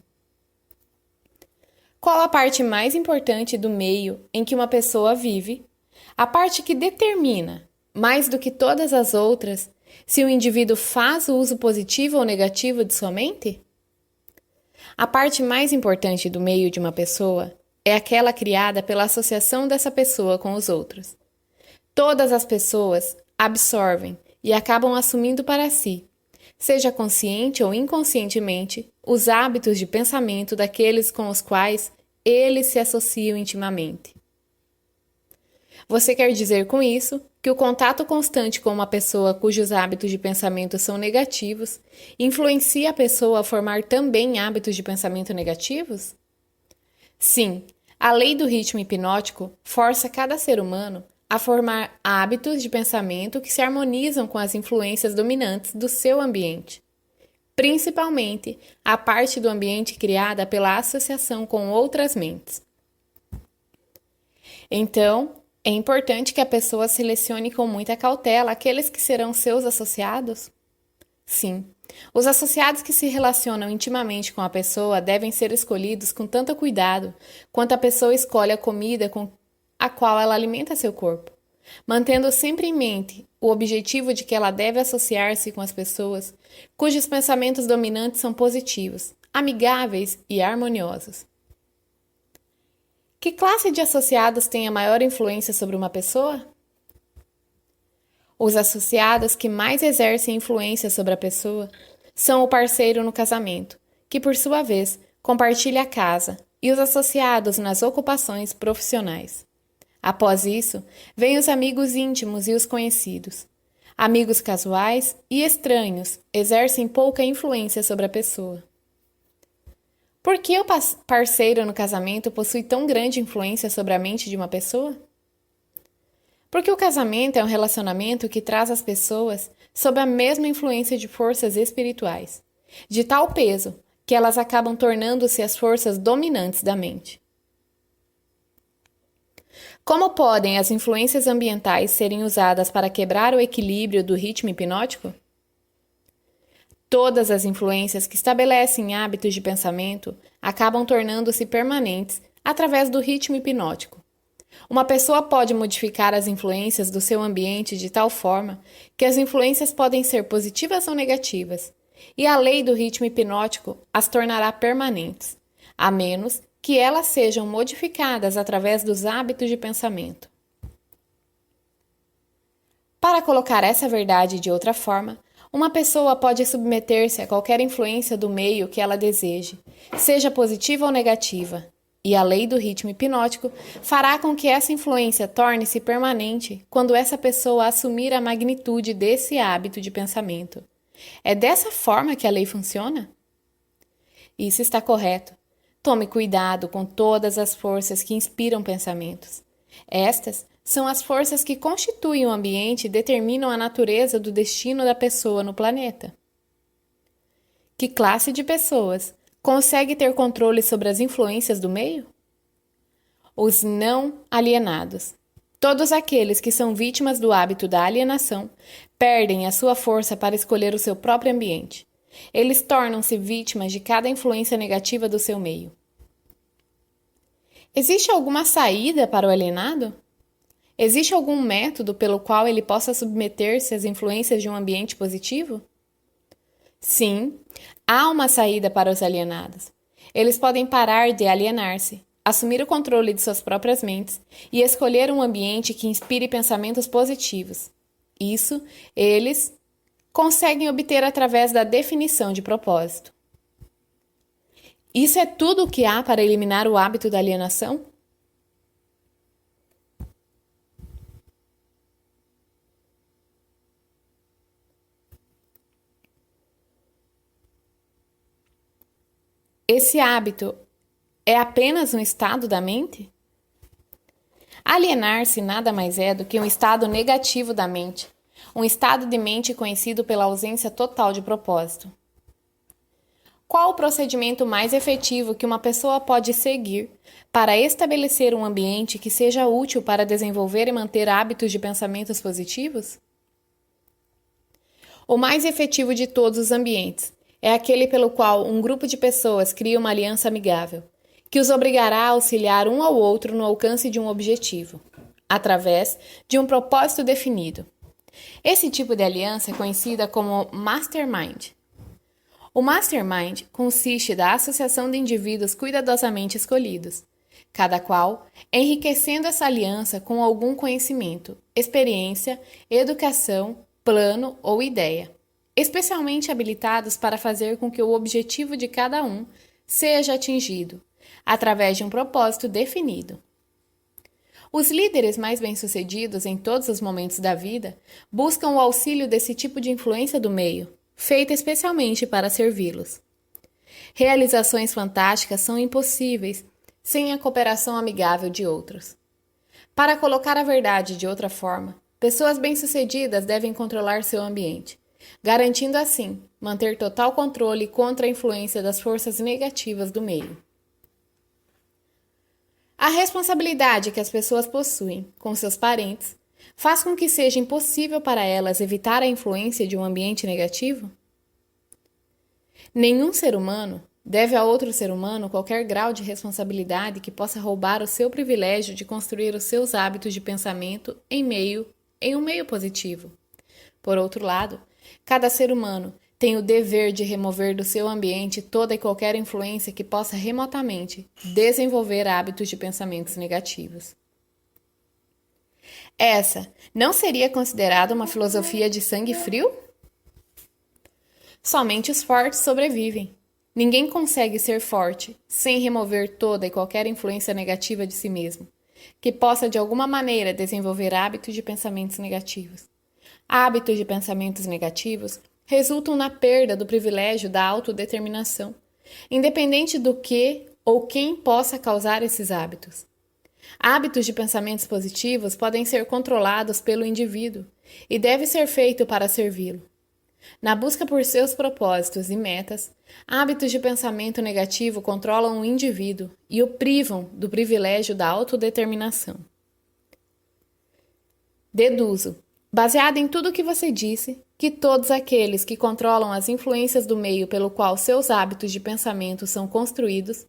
Speaker 1: Qual a parte mais importante do meio em que uma pessoa vive? A parte que determina, mais do que todas as outras, se o indivíduo faz o uso positivo ou negativo de sua mente? A parte mais importante do meio de uma pessoa é aquela criada pela associação dessa pessoa com os outros. Todas as pessoas absorvem e acabam assumindo para si, seja consciente ou inconscientemente, os hábitos de pensamento daqueles com os quais eles se associam intimamente. Você quer dizer com isso que o contato constante com uma pessoa cujos hábitos de pensamento são negativos influencia a pessoa a formar também hábitos de pensamento negativos? Sim, a lei do ritmo hipnótico força cada ser humano a formar hábitos de pensamento que se harmonizam com as influências dominantes do seu ambiente, principalmente a parte do ambiente criada pela associação com outras mentes. Então, é importante que a pessoa selecione com muita cautela aqueles que serão seus associados? Sim, os associados que se relacionam intimamente com a pessoa devem ser escolhidos com tanto cuidado quanto a pessoa escolhe a comida com a qual ela alimenta seu corpo, mantendo sempre em mente o objetivo de que ela deve associar-se com as pessoas cujos pensamentos dominantes são positivos, amigáveis e harmoniosos. Que classe de associados tem a maior influência sobre uma pessoa? Os associados que mais exercem influência sobre a pessoa são o parceiro no casamento, que por sua vez compartilha a casa, e os associados nas ocupações profissionais. Após isso, vêm os amigos íntimos e os conhecidos. Amigos casuais e estranhos exercem pouca influência sobre a pessoa. Por que o parceiro no casamento possui tão grande influência sobre a mente de uma pessoa? Porque o casamento é um relacionamento que traz as pessoas sob a mesma influência de forças espirituais, de tal peso que elas acabam tornando-se as forças dominantes da mente. Como podem as influências ambientais serem usadas para quebrar o equilíbrio do ritmo hipnótico? Todas as influências que estabelecem hábitos de pensamento acabam tornando-se permanentes através do ritmo hipnótico. Uma pessoa pode modificar as influências do seu ambiente de tal forma que as influências podem ser positivas ou negativas, e a lei do ritmo hipnótico as tornará permanentes, a menos que elas sejam modificadas através dos hábitos de pensamento. Para colocar essa verdade de outra forma, uma pessoa pode submeter-se a qualquer influência do meio que ela deseje, seja positiva ou negativa, e a lei do ritmo hipnótico fará com que essa influência torne-se permanente quando essa pessoa assumir a magnitude desse hábito de pensamento. É dessa forma que a lei funciona? Isso está correto. Tome cuidado com todas as forças que inspiram pensamentos. Estas são as forças que constituem o ambiente e determinam a natureza do destino da pessoa no planeta. Que classe de pessoas consegue ter controle sobre as influências do meio? Os não alienados. Todos aqueles que são vítimas do hábito da alienação perdem a sua força para escolher o seu próprio ambiente. Eles tornam-se vítimas de cada influência negativa do seu meio. Existe alguma saída para o alienado? Existe algum método pelo qual ele possa submeter-se às influências de um ambiente positivo? Sim, há uma saída para os alienados. Eles podem parar de alienar-se, assumir o controle de suas próprias mentes e escolher um ambiente que inspire pensamentos positivos. Isso, eles conseguem obter através da definição de propósito. Isso é tudo o que há para eliminar o hábito da alienação? Esse hábito é apenas um estado da mente? Alienar-se nada mais é do que um estado negativo da mente, um estado de mente conhecido pela ausência total de propósito. Qual o procedimento mais efetivo que uma pessoa pode seguir para estabelecer um ambiente que seja útil para desenvolver e manter hábitos de pensamentos positivos? O mais efetivo de todos os ambientes é aquele pelo qual um grupo de pessoas cria uma aliança amigável, que os obrigará a auxiliar um ao outro no alcance de um objetivo, através de um propósito definido. Esse tipo de aliança é conhecida como mastermind. O mastermind consiste da associação de indivíduos cuidadosamente escolhidos, cada qual enriquecendo essa aliança com algum conhecimento, experiência, educação, plano ou ideia, especialmente habilitados para fazer com que o objetivo de cada um seja atingido, através de um propósito definido. Os líderes mais bem-sucedidos em todos os momentos da vida buscam o auxílio desse tipo de influência do meio, feita especialmente para servi-los. Realizações fantásticas são impossíveis sem a cooperação amigável de outros. Para colocar a verdade de outra forma, pessoas bem-sucedidas devem controlar seu ambiente, garantindo assim manter total controle contra a influência das forças negativas do meio. A responsabilidade que as pessoas possuem com seus parentes faz com que seja impossível para elas evitar a influência de um ambiente negativo? Nenhum ser humano deve a outro ser humano qualquer grau de responsabilidade que possa roubar o seu privilégio de construir os seus hábitos de pensamento em um meio positivo. Por outro lado, cada ser humano tem o dever de remover do seu ambiente toda e qualquer influência que possa remotamente desenvolver hábitos de pensamentos negativos. Essa não seria considerada uma filosofia de sangue frio? Somente os fortes sobrevivem. Ninguém consegue ser forte sem remover toda e qualquer influência negativa de si mesmo, que possa de alguma maneira desenvolver hábitos de pensamentos negativos. Hábitos de pensamentos negativos resultam na perda do privilégio da autodeterminação, independente do que ou quem possa causar esses hábitos. Hábitos de pensamentos positivos podem ser controlados pelo indivíduo e deve ser feito para servi-lo. Na busca por seus propósitos e metas, hábitos de pensamento negativo controlam o indivíduo e o privam do privilégio da autodeterminação. Deduzo, baseado em tudo o que você disse, que todos aqueles que controlam as influências do meio pelo qual seus hábitos de pensamento são construídos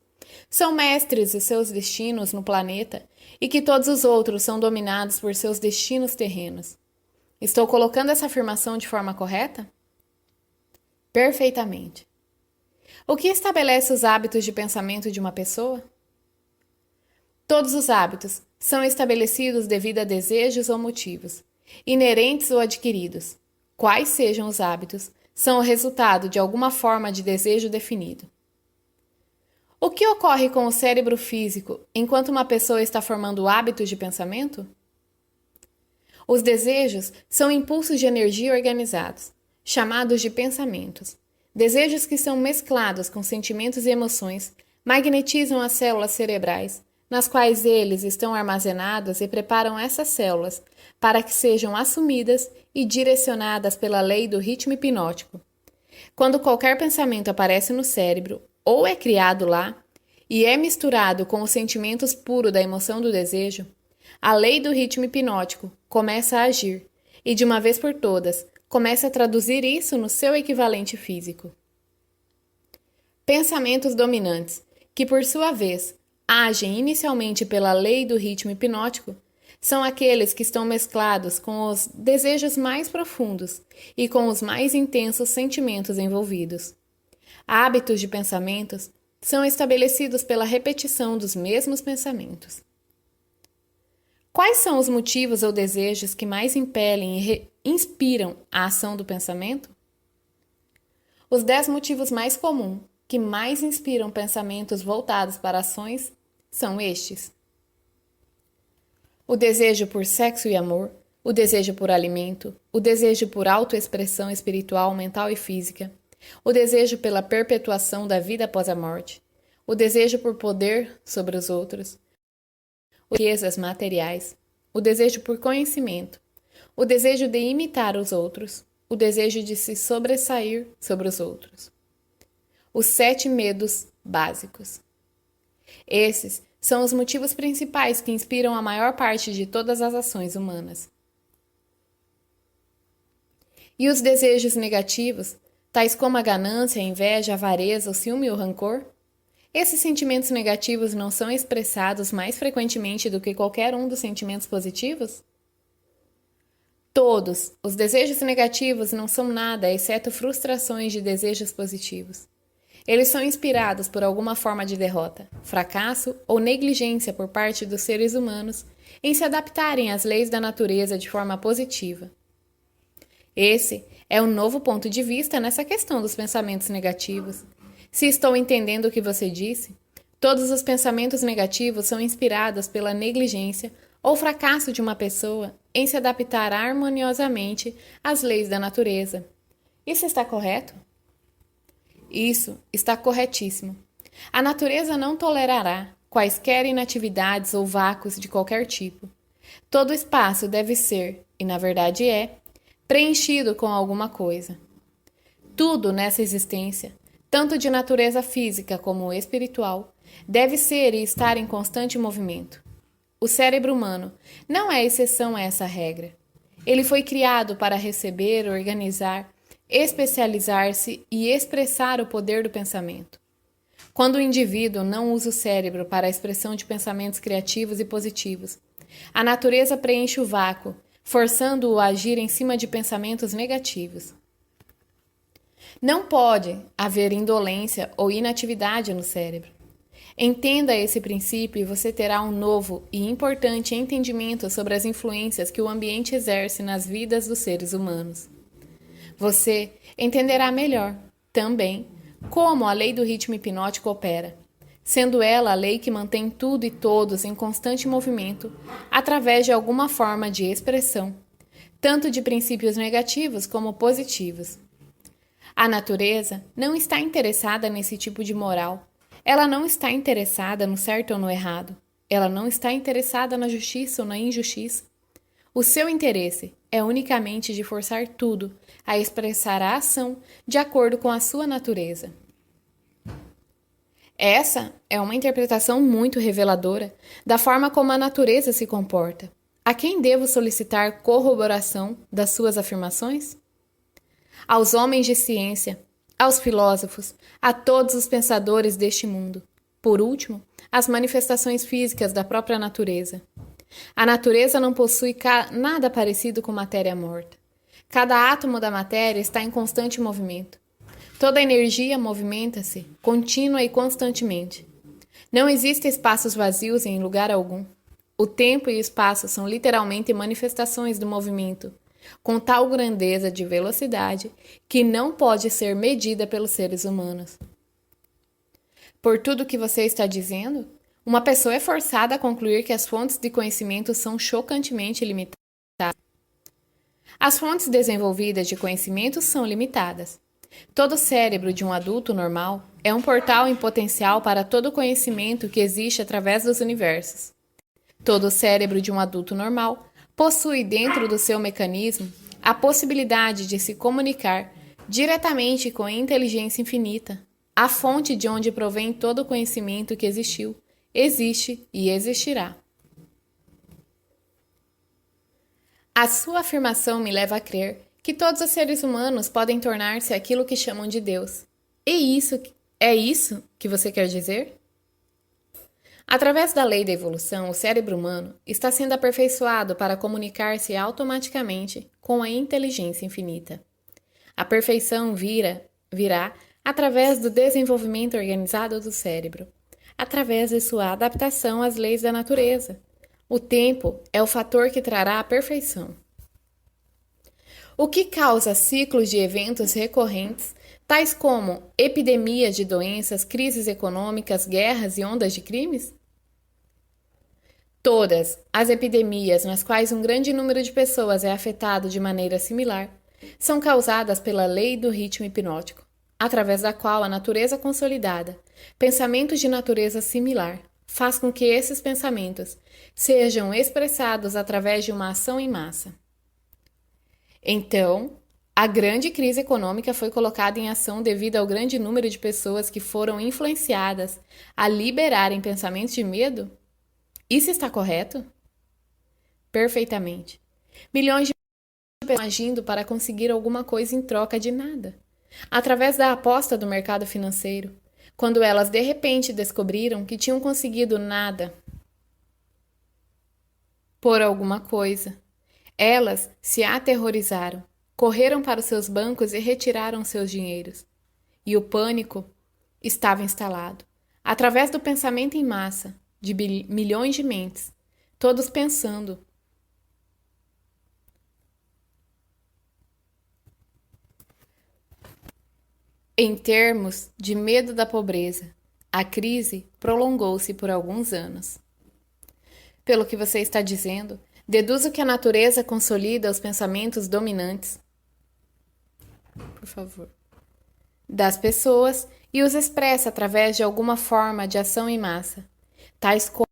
Speaker 1: são mestres de seus destinos no planeta e que todos os outros são dominados por seus destinos terrenos. Estou colocando essa afirmação de forma correta? Perfeitamente. O que estabelece os hábitos de pensamento de uma pessoa? Todos os hábitos são estabelecidos devido a desejos ou motivos, inerentes ou adquiridos. Quais sejam os hábitos, são o resultado de alguma forma de desejo definido. O que ocorre com o cérebro físico enquanto uma pessoa está formando hábitos de pensamento? Os desejos são impulsos de energia organizados, chamados de pensamentos. Desejos que são mesclados com sentimentos e emoções magnetizam as células cerebrais, nas quais eles estão armazenados e preparam essas células para que sejam assumidas e direcionadas pela lei do ritmo hipnótico. Quando qualquer pensamento aparece no cérebro, ou é criado lá, e é misturado com os sentimentos puros da emoção do desejo, a lei do ritmo hipnótico começa a agir, e de uma vez por todas, começa a traduzir isso no seu equivalente físico. Pensamentos dominantes, que por sua vez agem inicialmente pela lei do ritmo hipnótico, são aqueles que estão mesclados com os desejos mais profundos e com os mais intensos sentimentos envolvidos. Hábitos de pensamentos são estabelecidos pela repetição dos mesmos pensamentos. Quais são os motivos ou desejos que mais impelem e inspiram a ação do pensamento? Os 10 motivos mais comuns que mais inspiram pensamentos voltados para ações são estes: o desejo por sexo e amor, o desejo por alimento, o desejo por autoexpressão espiritual, mental e física, o desejo pela perpetuação da vida após a morte, o desejo por poder sobre os outros, riquezas materiais, o desejo por conhecimento, o desejo de imitar os outros, o desejo de se sobressair sobre os outros. Os 7 medos básicos. Esses são os motivos principais que inspiram a maior parte de todas as ações humanas. E os desejos negativos, tais como a ganância, a inveja, a avareza, o ciúme e o rancor? Esses sentimentos negativos não são expressados mais frequentemente do que qualquer um dos sentimentos positivos? Todos os desejos negativos não são nada exceto frustrações de desejos positivos. Eles são inspirados por alguma forma de derrota, fracasso ou negligência por parte dos seres humanos em se adaptarem às leis da natureza de forma positiva. Esse é um novo ponto de vista nessa questão dos pensamentos negativos. Se estou entendendo o que você disse, todos os pensamentos negativos são inspirados pela negligência ou fracasso de uma pessoa em se adaptar harmoniosamente às leis da natureza. Isso está correto? Isso está corretíssimo. A natureza não tolerará quaisquer inatividades ou vácuos de qualquer tipo. Todo espaço deve ser, e na verdade é, preenchido com alguma coisa. Tudo nessa existência, tanto de natureza física como espiritual, deve ser e estar em constante movimento. O cérebro humano não é exceção a essa regra. Ele foi criado para receber, organizar, especializar-se e expressar o poder do pensamento. Quando o indivíduo não usa o cérebro para a expressão de pensamentos criativos e positivos, a natureza preenche o vácuo, forçando-o a agir em cima de pensamentos negativos. Não pode haver indolência ou inatividade no cérebro. Entenda esse princípio e você terá um novo e importante entendimento sobre as influências que o ambiente exerce nas vidas dos seres humanos. Você entenderá melhor, também, como a lei do ritmo hipnótico opera. sendo ela a lei que mantém tudo e todos em constante movimento através de alguma forma de expressão, tanto de princípios negativos como positivos. A natureza não está interessada nesse tipo de moral. Ela não está interessada no certo ou no errado. Ela não está interessada na justiça ou na injustiça. O seu interesse é unicamente de forçar tudo a expressar a ação de acordo com a sua natureza. Essa é uma interpretação muito reveladora da forma como a natureza se comporta. A quem devo solicitar corroboração das suas afirmações? Aos homens de ciência, aos filósofos, a todos os pensadores deste mundo. Por último, as manifestações físicas da própria natureza. A natureza não possui nada parecido com matéria morta. Cada átomo da matéria está em constante movimento. Toda energia movimenta-se, contínua e constantemente. Não existem espaços vazios em lugar algum. O tempo e o espaço são literalmente manifestações do movimento, com tal grandeza de velocidade que não pode ser medida pelos seres humanos. Por tudo que você está dizendo, uma pessoa é forçada a concluir que as fontes de conhecimento são chocantemente limitadas. As fontes desenvolvidas de conhecimento são limitadas. Todo cérebro de um adulto normal é um portal em potencial para todo o conhecimento que existe através dos universos. Todo cérebro de um adulto normal possui dentro do seu mecanismo a possibilidade de se comunicar diretamente com a inteligência infinita, a fonte de onde provém todo o conhecimento que existiu, existe e existirá. A sua afirmação me leva a crer que todos os seres humanos podem tornar-se aquilo que chamam de Deus. E é isso que você quer dizer? Através da lei da evolução, o cérebro humano está sendo aperfeiçoado para comunicar-se automaticamente com a inteligência infinita. A perfeição virá através do desenvolvimento organizado do cérebro, através de sua adaptação às leis da natureza. O tempo é o fator que trará a perfeição. O que causa ciclos de eventos recorrentes, tais como epidemias de doenças, crises econômicas, guerras e ondas de crimes? Todas as epidemias nas quais um grande número de pessoas é afetado de maneira similar são causadas pela lei do ritmo hipnótico, através da qual a natureza consolidada, pensamentos de natureza similar, faz com que esses pensamentos sejam expressados através de uma ação em massa. Então, a grande crise econômica foi colocada em ação devido ao grande número de pessoas que foram influenciadas a liberarem pensamentos de medo? Isso está correto? Perfeitamente. Milhões de pessoas agindo para conseguir alguma coisa em troca de nada, através da aposta do mercado financeiro, quando elas de repente descobriram que tinham conseguido nada por alguma coisa. Elas se aterrorizaram, correram para os seus bancos e retiraram seus dinheiros. E o pânico estava instalado, através do pensamento em massa de milhões de mentes, todos pensando. Em termos de medo da pobreza, a crise prolongou-se por alguns anos. Pelo que você está dizendo, deduzo que a natureza consolida os pensamentos dominantes, por favor, das pessoas e os expressa através de alguma forma de ação em massa, tais como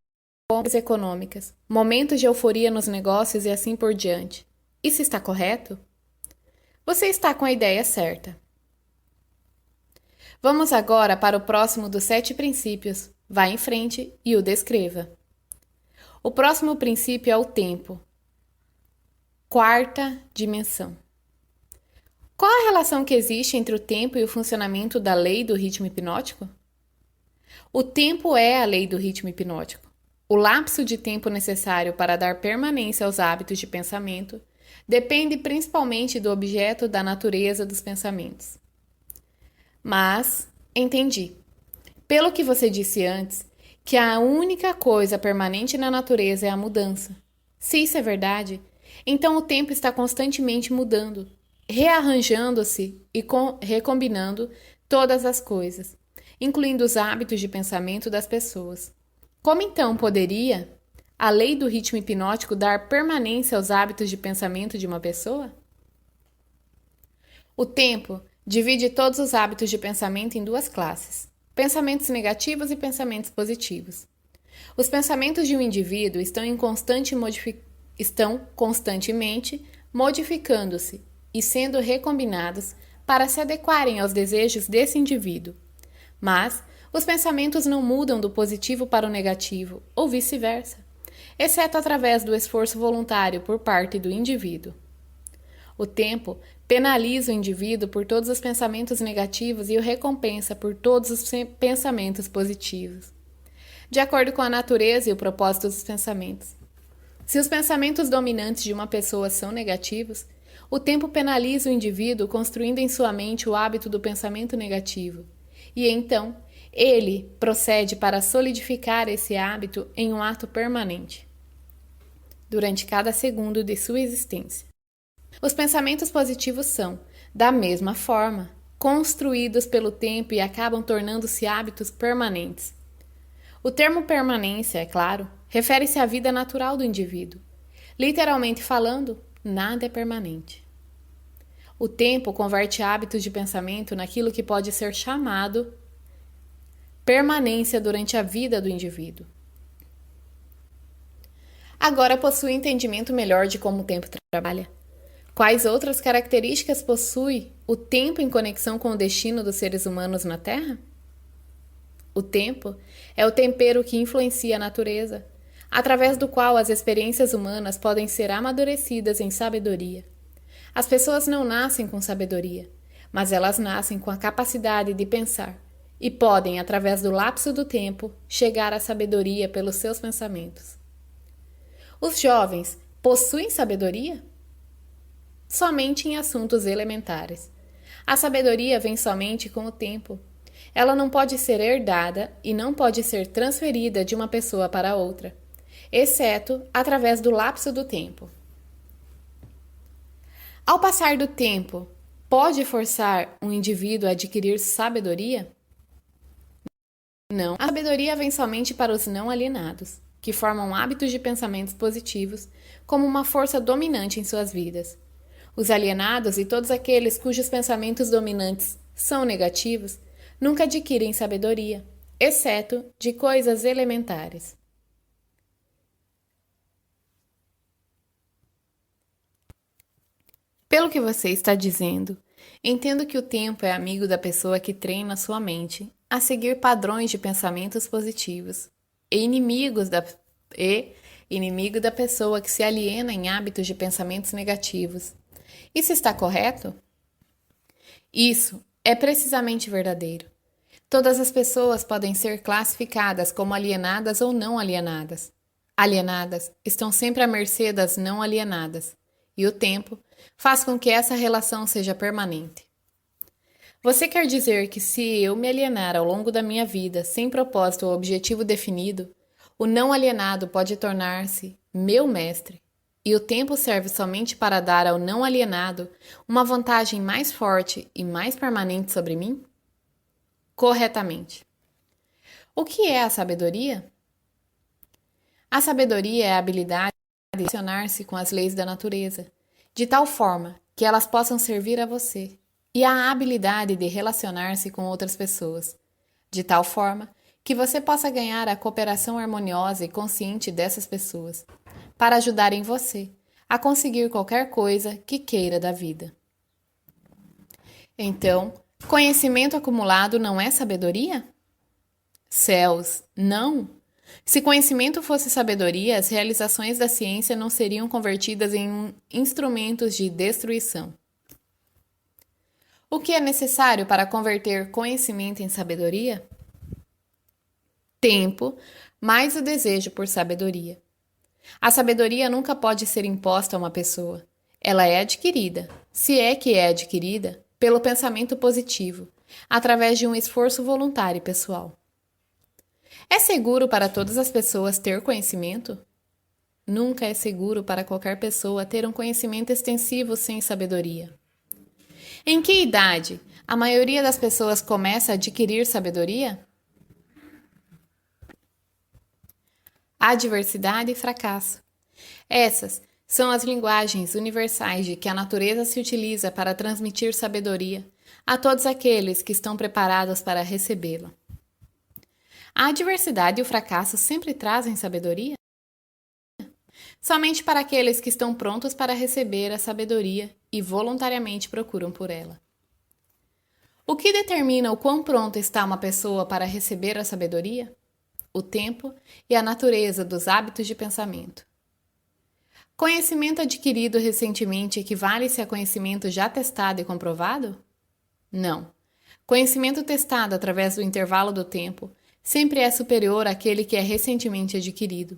Speaker 1: compras econômicas, momentos de euforia nos negócios e assim por diante. Isso está correto? Você está com a ideia certa. Vamos agora para o próximo dos 7 princípios. Vá em frente e o descreva. O próximo princípio é o tempo. Quarta dimensão. Qual a relação que existe entre o tempo e o funcionamento da lei do ritmo hipnótico? O tempo é a lei do ritmo hipnótico. O lapso de tempo necessário para dar permanência aos hábitos de pensamento depende principalmente do objeto da natureza dos pensamentos. Mas, entendi, pelo que você disse antes, que a única coisa permanente na natureza é a mudança. Se isso é verdade, então o tempo está constantemente mudando, rearranjando-se e recombinando todas as coisas. incluindo os hábitos de pensamento das pessoas. Como então poderia a lei do ritmo hipnótico dar permanência aos hábitos de pensamento de uma pessoa? O tempo divide todos os hábitos de pensamento em duas classes: pensamentos negativos e pensamentos positivos. Os pensamentos de um indivíduo estão constantemente modificando-se e sendo recombinados para se adequarem aos desejos desse indivíduo. Mas os pensamentos não mudam do positivo para o negativo, ou vice-versa, exceto através do esforço voluntário por parte do indivíduo. O tempo penaliza o indivíduo por todos os pensamentos negativos e o recompensa por todos os pensamentos positivos, de acordo com a natureza e o propósito dos pensamentos. Se os pensamentos dominantes de uma pessoa são negativos, o tempo penaliza o indivíduo construindo em sua mente o hábito do pensamento negativo, e então ele procede para solidificar esse hábito em um ato permanente, durante cada segundo de sua existência. Os pensamentos positivos são, da mesma forma, construídos pelo tempo e acabam tornando-se hábitos permanentes. O termo permanência, é claro, refere-se à vida natural do indivíduo. Literalmente falando, nada é permanente. O tempo converte hábitos de pensamento naquilo que pode ser chamado permanência durante a vida do indivíduo. Agora possui entendimento melhor de como o tempo trabalha. Quais outras características possui o tempo em conexão com o destino dos seres humanos na Terra? O tempo é o tempero que influencia a natureza, através do qual as experiências humanas podem ser amadurecidas em sabedoria. As pessoas não nascem com sabedoria, mas elas nascem com a capacidade de pensar e podem, através do lapso do tempo, chegar à sabedoria pelos seus pensamentos. Os jovens possuem sabedoria? Somente em assuntos elementares. A sabedoria vem somente com o tempo. Ela não pode ser herdada e não pode ser transferida de uma pessoa para outra, exceto através do lapso do tempo. Ao passar do tempo, pode forçar um indivíduo a adquirir sabedoria? Não. A sabedoria vem somente para os não alienados, que formam hábitos de pensamentos positivos como uma força dominante em suas vidas. Os alienados e todos aqueles cujos pensamentos dominantes são negativos nunca adquirem sabedoria, exceto de coisas elementares. Pelo que você está dizendo, entendo que o tempo é amigo da pessoa que treina sua mente a seguir padrões de pensamentos positivos e inimigo da pessoa que se aliena em hábitos de pensamentos negativos. Isso está correto? Isso é precisamente verdadeiro. Todas as pessoas podem ser classificadas como alienadas ou não alienadas. Alienadas estão sempre à mercê das não alienadas, e o tempo faz com que essa relação seja permanente. Você quer dizer que se eu me alienar ao longo da minha vida sem propósito ou objetivo definido, o não alienado pode tornar-se meu mestre, e o tempo serve somente para dar ao não alienado uma vantagem mais forte e mais permanente sobre mim? Corretamente. O que é a sabedoria? A sabedoria é a habilidade de relacionar-se com as leis da natureza, de tal forma que elas possam servir a você, e a habilidade de relacionar-se com outras pessoas, de tal forma que você possa ganhar a cooperação harmoniosa e consciente dessas pessoas, para ajudarem você a conseguir qualquer coisa que queira da vida. Então, conhecimento acumulado não é sabedoria? Céus, não! Se conhecimento fosse sabedoria, as realizações da ciência não seriam convertidas em instrumentos de destruição. O que é necessário para converter conhecimento em sabedoria? Tempo, mais o desejo por sabedoria. A sabedoria nunca pode ser imposta a uma pessoa. Ela é adquirida, se é que é adquirida, pelo pensamento positivo, através de um esforço voluntário e pessoal. É seguro para todas as pessoas ter conhecimento? Nunca é seguro para qualquer pessoa ter um conhecimento extensivo sem sabedoria. Em que idade A maioria das pessoas começa a adquirir sabedoria? Adversidade e fracasso. Essas são as linguagens universais de que a natureza se utiliza para transmitir sabedoria a todos aqueles que estão preparados para recebê-la. A adversidade e o fracasso sempre trazem sabedoria? Somente para aqueles que estão prontos para receber a sabedoria e voluntariamente procuram por ela. O que determina o quão pronta está uma pessoa para receber a sabedoria? O tempo e a natureza dos hábitos de pensamento. Conhecimento adquirido recentemente equivale-se a conhecimento já testado e comprovado? Não. Conhecimento testado através do intervalo do tempo sempre é superior àquele que é recentemente adquirido.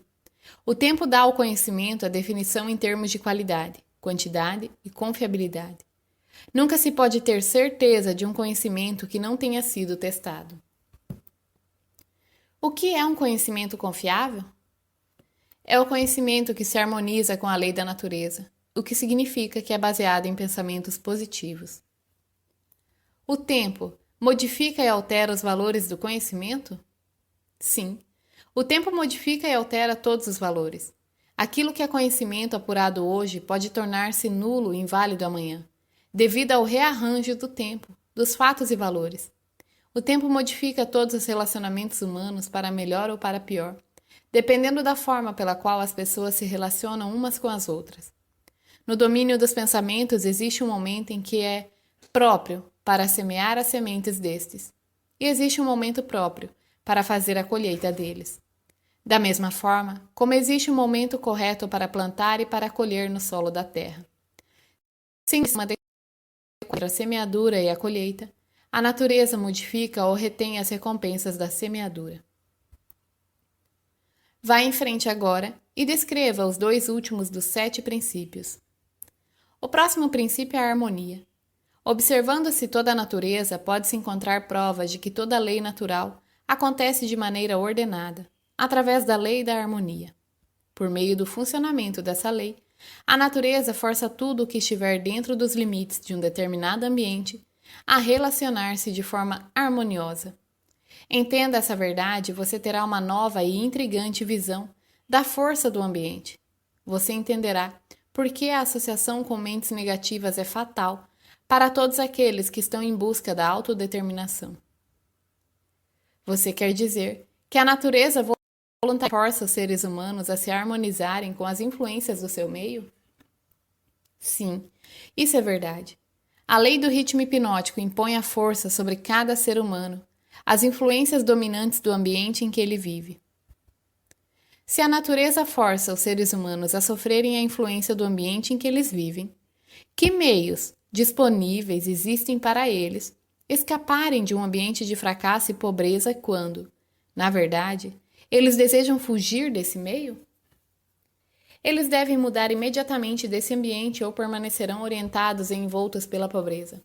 Speaker 1: O tempo dá ao conhecimento a definição em termos de qualidade, quantidade e confiabilidade. Nunca se pode ter certeza de um conhecimento que não tenha sido testado. O que é um conhecimento confiável? É o conhecimento que se harmoniza com a lei da natureza, o que significa que é baseado em pensamentos positivos. O tempo modifica e altera os valores do conhecimento? Sim. O tempo modifica e altera todos os valores. Aquilo que é conhecimento apurado hoje pode tornar-se nulo e inválido amanhã, devido ao rearranjo do tempo, dos fatos e valores. O tempo modifica todos os relacionamentos humanos para melhor ou para pior, dependendo da forma pela qual as pessoas se relacionam umas com as outras. No domínio dos pensamentos existe um momento em que é próprio para semear as sementes destes, e existe um momento próprio para fazer a colheita deles. Da mesma forma, como existe um momento correto para plantar e para colher no solo da terra. Sem uma entre a semeadura e a colheita, a natureza modifica ou retém as recompensas da semeadura. Vá em frente agora e descreva os 2 últimos dos 7 princípios. O próximo princípio é a harmonia. Observando-se toda a natureza, pode-se encontrar provas de que toda lei natural acontece de maneira ordenada, através da lei da harmonia. Por meio do funcionamento dessa lei, a natureza força tudo o que estiver dentro dos limites de um determinado ambiente a relacionar-se de forma harmoniosa. Entenda essa verdade e você terá uma nova e intrigante visão da força do ambiente. Você entenderá por que a associação com mentes negativas é fatal para todos aqueles que estão em busca da autodeterminação. Você quer dizer que a natureza voluntariamente força os seres humanos a se harmonizarem com as influências do seu meio? Sim, isso é verdade. A lei do ritmo hipnótico impõe a força sobre cada ser humano, as influências dominantes do ambiente em que ele vive. Se a natureza força os seres humanos a sofrerem a influência do ambiente em que eles vivem, que meios disponíveis existem para eles escaparem de um ambiente de fracasso e pobreza quando, na verdade, eles desejam fugir desse meio? Eles devem mudar imediatamente desse ambiente ou permanecerão orientados e envoltos pela pobreza.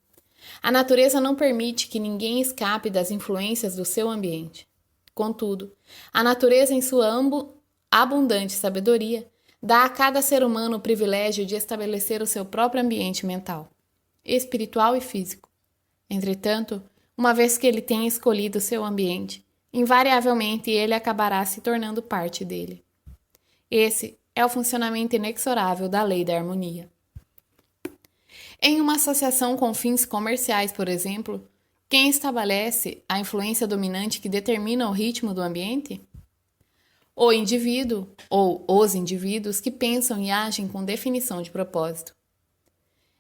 Speaker 1: A natureza não permite que ninguém escape das influências do seu ambiente. Contudo, a natureza, em sua abundante sabedoria, dá a cada ser humano o privilégio de estabelecer o seu próprio ambiente mental, espiritual e físico. Entretanto, uma vez que ele tenha escolhido o seu ambiente, invariavelmente ele acabará se tornando parte dele. Esse é o funcionamento inexorável da lei da harmonia. Em uma associação com fins comerciais, por exemplo, quem estabelece a influência dominante que determina o ritmo do ambiente? O indivíduo ou os indivíduos que pensam e agem com definição de propósito.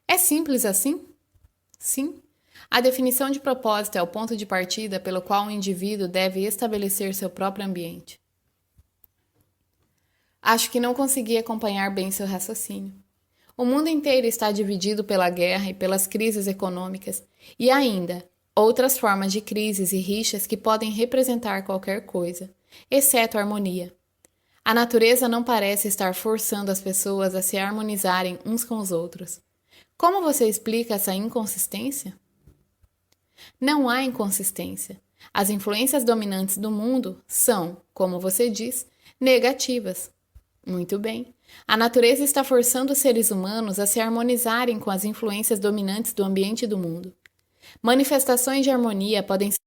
Speaker 1: É simples assim? Sim. A definição de propósito é o ponto de partida pelo qual o indivíduo deve estabelecer seu próprio ambiente. Acho que não consegui acompanhar bem seu raciocínio. O mundo inteiro está dividido pela guerra e pelas crises econômicas, e ainda outras formas de crises e rixas que podem representar qualquer coisa, exceto a harmonia. A natureza não parece estar forçando as pessoas a se harmonizarem uns com os outros. Como você explica essa inconsistência? Não há inconsistência. As influências dominantes do mundo são, como você diz, negativas. Muito bem. A natureza está forçando os seres humanos a se harmonizarem com as influências dominantes do ambiente e do mundo. Manifestações de harmonia podem ser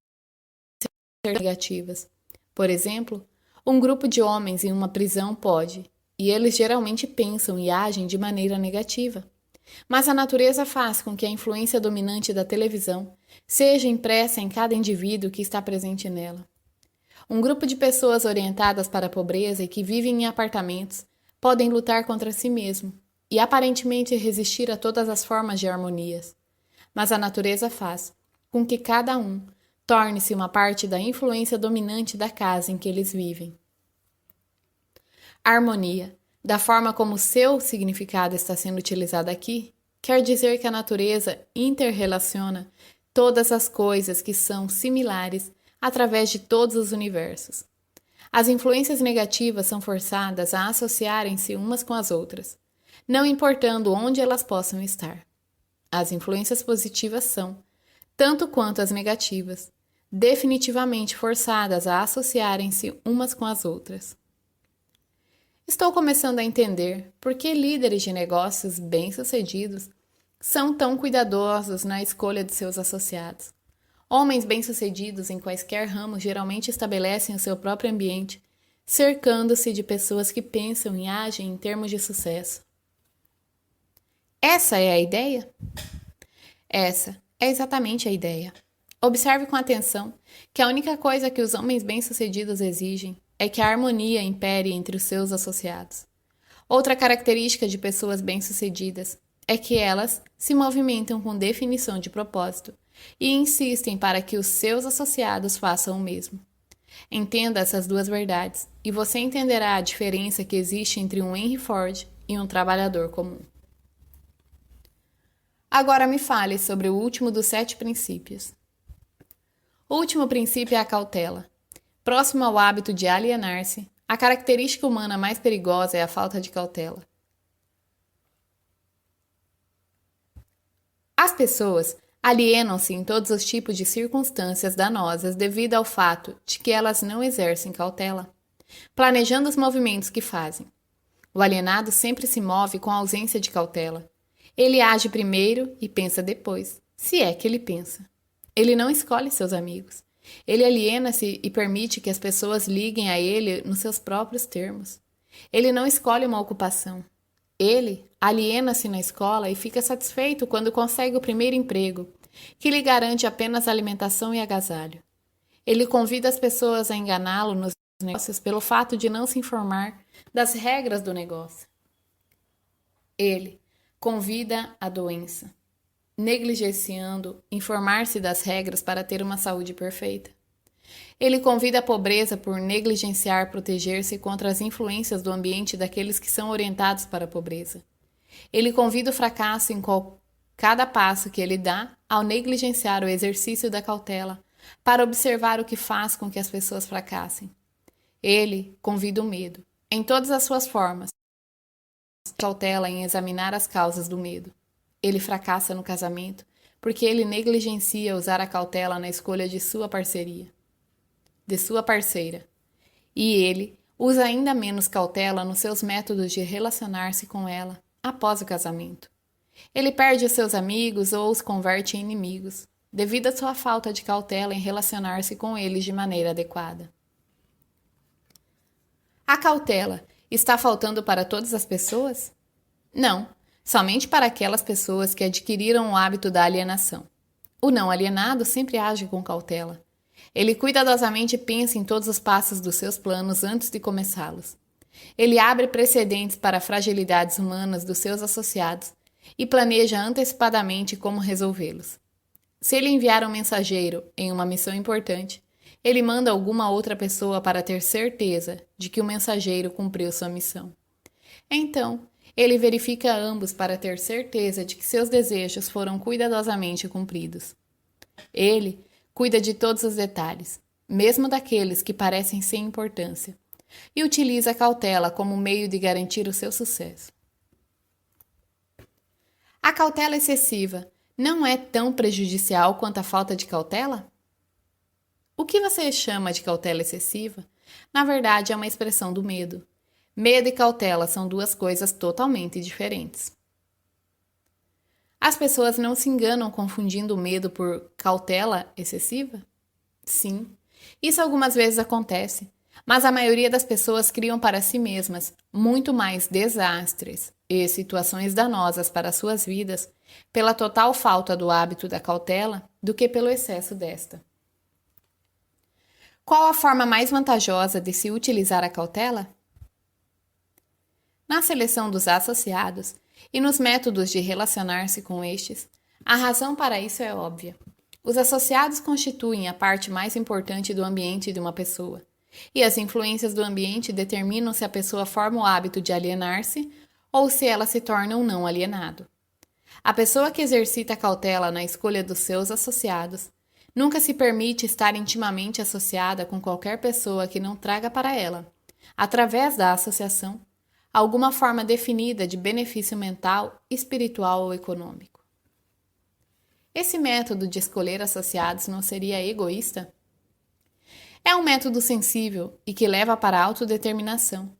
Speaker 1: negativas. Por exemplo, um grupo de homens em uma prisão pode, e eles geralmente pensam e agem de maneira negativa. Mas a natureza faz com que a influência dominante da televisão seja impressa em cada indivíduo que está presente nela. Um grupo de pessoas orientadas para a pobreza e que vivem em apartamentos podem lutar contra si mesmo e aparentemente resistir a todas as formas de harmonias. Mas a natureza faz com que cada um torne-se uma parte da influência dominante da casa em que eles vivem. Harmonia, da forma como seu significado está sendo utilizado aqui, quer dizer que a natureza interrelaciona todas as coisas que são similares através de todos os universos. As influências negativas são forçadas a associarem-se umas com as outras, não importando onde elas possam estar. As influências positivas são, tanto quanto as negativas, definitivamente forçadas a associarem-se umas com as outras. Estou começando a entender por que líderes de negócios bem-sucedidos são tão cuidadosos na escolha de seus associados. Homens bem-sucedidos em quaisquer ramos geralmente estabelecem o seu próprio ambiente, cercando-se de pessoas que pensam e agem em termos de sucesso. Essa é a ideia? Essa é exatamente a ideia. Observe com atenção que a única coisa que os homens bem-sucedidos exigem é que a harmonia impere entre os seus associados. Outra característica de pessoas bem-sucedidas é que elas se movimentam com definição de propósito e insistem para que os seus associados façam o mesmo. Entenda essas duas verdades e você entenderá a diferença que existe entre um Henry Ford e um trabalhador comum. Agora me fale sobre o último dos 7 princípios. O último princípio é a cautela. Próximo ao hábito de alienar-se, a característica humana mais perigosa é a falta de cautela. As pessoas alienam-se em todos os tipos de circunstâncias danosas devido ao fato de que elas não exercem cautela, planejando os movimentos que fazem. O alienado sempre se move com a ausência de cautela. Ele age primeiro e pensa depois, se é que ele pensa. Ele não escolhe seus amigos. Ele aliena-se e permite que as pessoas liguem a ele nos seus próprios termos. Ele não escolhe uma ocupação. Ele aliena-se na escola e fica satisfeito quando consegue o primeiro emprego, que lhe garante apenas alimentação e agasalho. Ele convida as pessoas a enganá-lo nos negócios pelo fato de não se informar das regras do negócio. Ele convida a doença, negligenciando informar-se das regras para ter uma saúde perfeita. Ele convida a pobreza por negligenciar proteger-se contra as influências do ambiente daqueles que são orientados para a pobreza. Ele convida o fracasso em cada passo que ele dá ao negligenciar o exercício da cautela para observar o que faz com que as pessoas fracassem. Ele convida o medo, em todas as suas formas, cautela em examinar as causas do medo. Ele fracassa no casamento porque ele negligencia usar a cautela na escolha de sua parceria, de sua parceira. E ele usa ainda menos cautela nos seus métodos de relacionar-se com ela após o casamento. Ele perde os seus amigos ou os converte em inimigos, devido à sua falta de cautela em relacionar-se com eles de maneira adequada. A cautela está faltando para todas as pessoas? Não, somente para aquelas pessoas que adquiriram o hábito da alienação. O não alienado sempre age com cautela. Ele cuidadosamente pensa em todos os passos dos seus planos antes de começá-los. Ele abre precedentes para fragilidades humanas dos seus associados e planeja antecipadamente como resolvê-los. Se ele enviar um mensageiro em uma missão importante, ele manda alguma outra pessoa para ter certeza de que o mensageiro cumpriu sua missão. Então, ele verifica ambos para ter certeza de que seus desejos foram cuidadosamente cumpridos. Ele cuida de todos os detalhes, mesmo daqueles que parecem sem importância, e utiliza a cautela como meio de garantir o seu sucesso. A cautela excessiva não é tão prejudicial quanto a falta de cautela? O que você chama de cautela excessiva, na verdade, é uma expressão do medo. Medo e cautela são duas coisas totalmente diferentes. As pessoas não se enganam confundindo o medo por cautela excessiva? Sim, isso algumas vezes acontece, mas a maioria das pessoas criam para si mesmas muito mais desastres e situações danosas para suas vidas pela total falta do hábito da cautela do que pelo excesso desta. Qual a forma mais vantajosa de se utilizar a cautela? Na seleção dos associados e nos métodos de relacionar-se com estes, a razão para isso é óbvia. Os associados constituem a parte mais importante do ambiente de uma pessoa, e as influências do ambiente determinam se a pessoa forma o hábito de alienar-se ou se ela se torna um não alienado. A pessoa que exercita a cautela na escolha dos seus associados nunca se permite estar intimamente associada com qualquer pessoa que não traga para ela, através da associação, alguma forma definida de benefício mental, espiritual ou econômico. Esse método de escolher associados não seria egoísta? É um método sensível e que leva para a autodeterminação.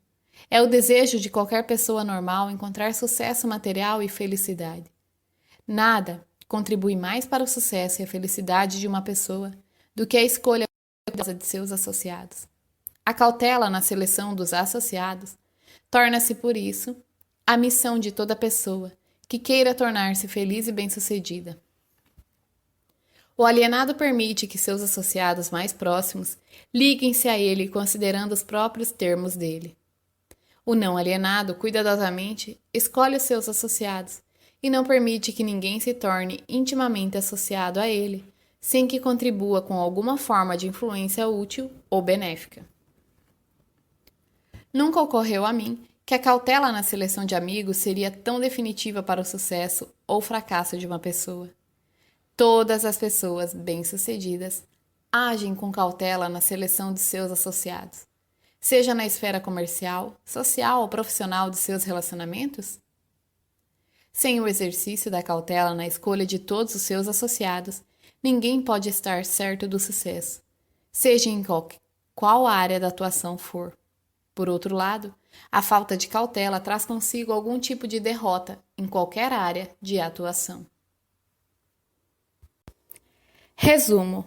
Speaker 1: É o desejo de qualquer pessoa normal encontrar sucesso material e felicidade. Nada contribui mais para o sucesso e a felicidade de uma pessoa do que a escolha de seus associados. A cautela na seleção dos associados torna-se, por isso, a missão de toda pessoa que queira tornar-se feliz e bem-sucedida. O alienado permite que seus associados mais próximos liguem-se a ele considerando os próprios termos dele. O não alienado, cuidadosamente, escolhe os seus associados e não permite que ninguém se torne intimamente associado a ele, sem que contribua com alguma forma de influência útil ou benéfica. Nunca ocorreu a mim que a cautela na seleção de amigos seria tão definitiva para o sucesso ou fracasso de uma pessoa. Todas as pessoas bem-sucedidas agem com cautela na seleção de seus associados, seja na esfera comercial, social ou profissional de seus relacionamentos. Sem o exercício da cautela na escolha de todos os seus associados, ninguém pode estar certo do sucesso, seja em qual área da atuação for. Por outro lado, a falta de cautela traz consigo algum tipo de derrota em qualquer área de atuação. Resumo.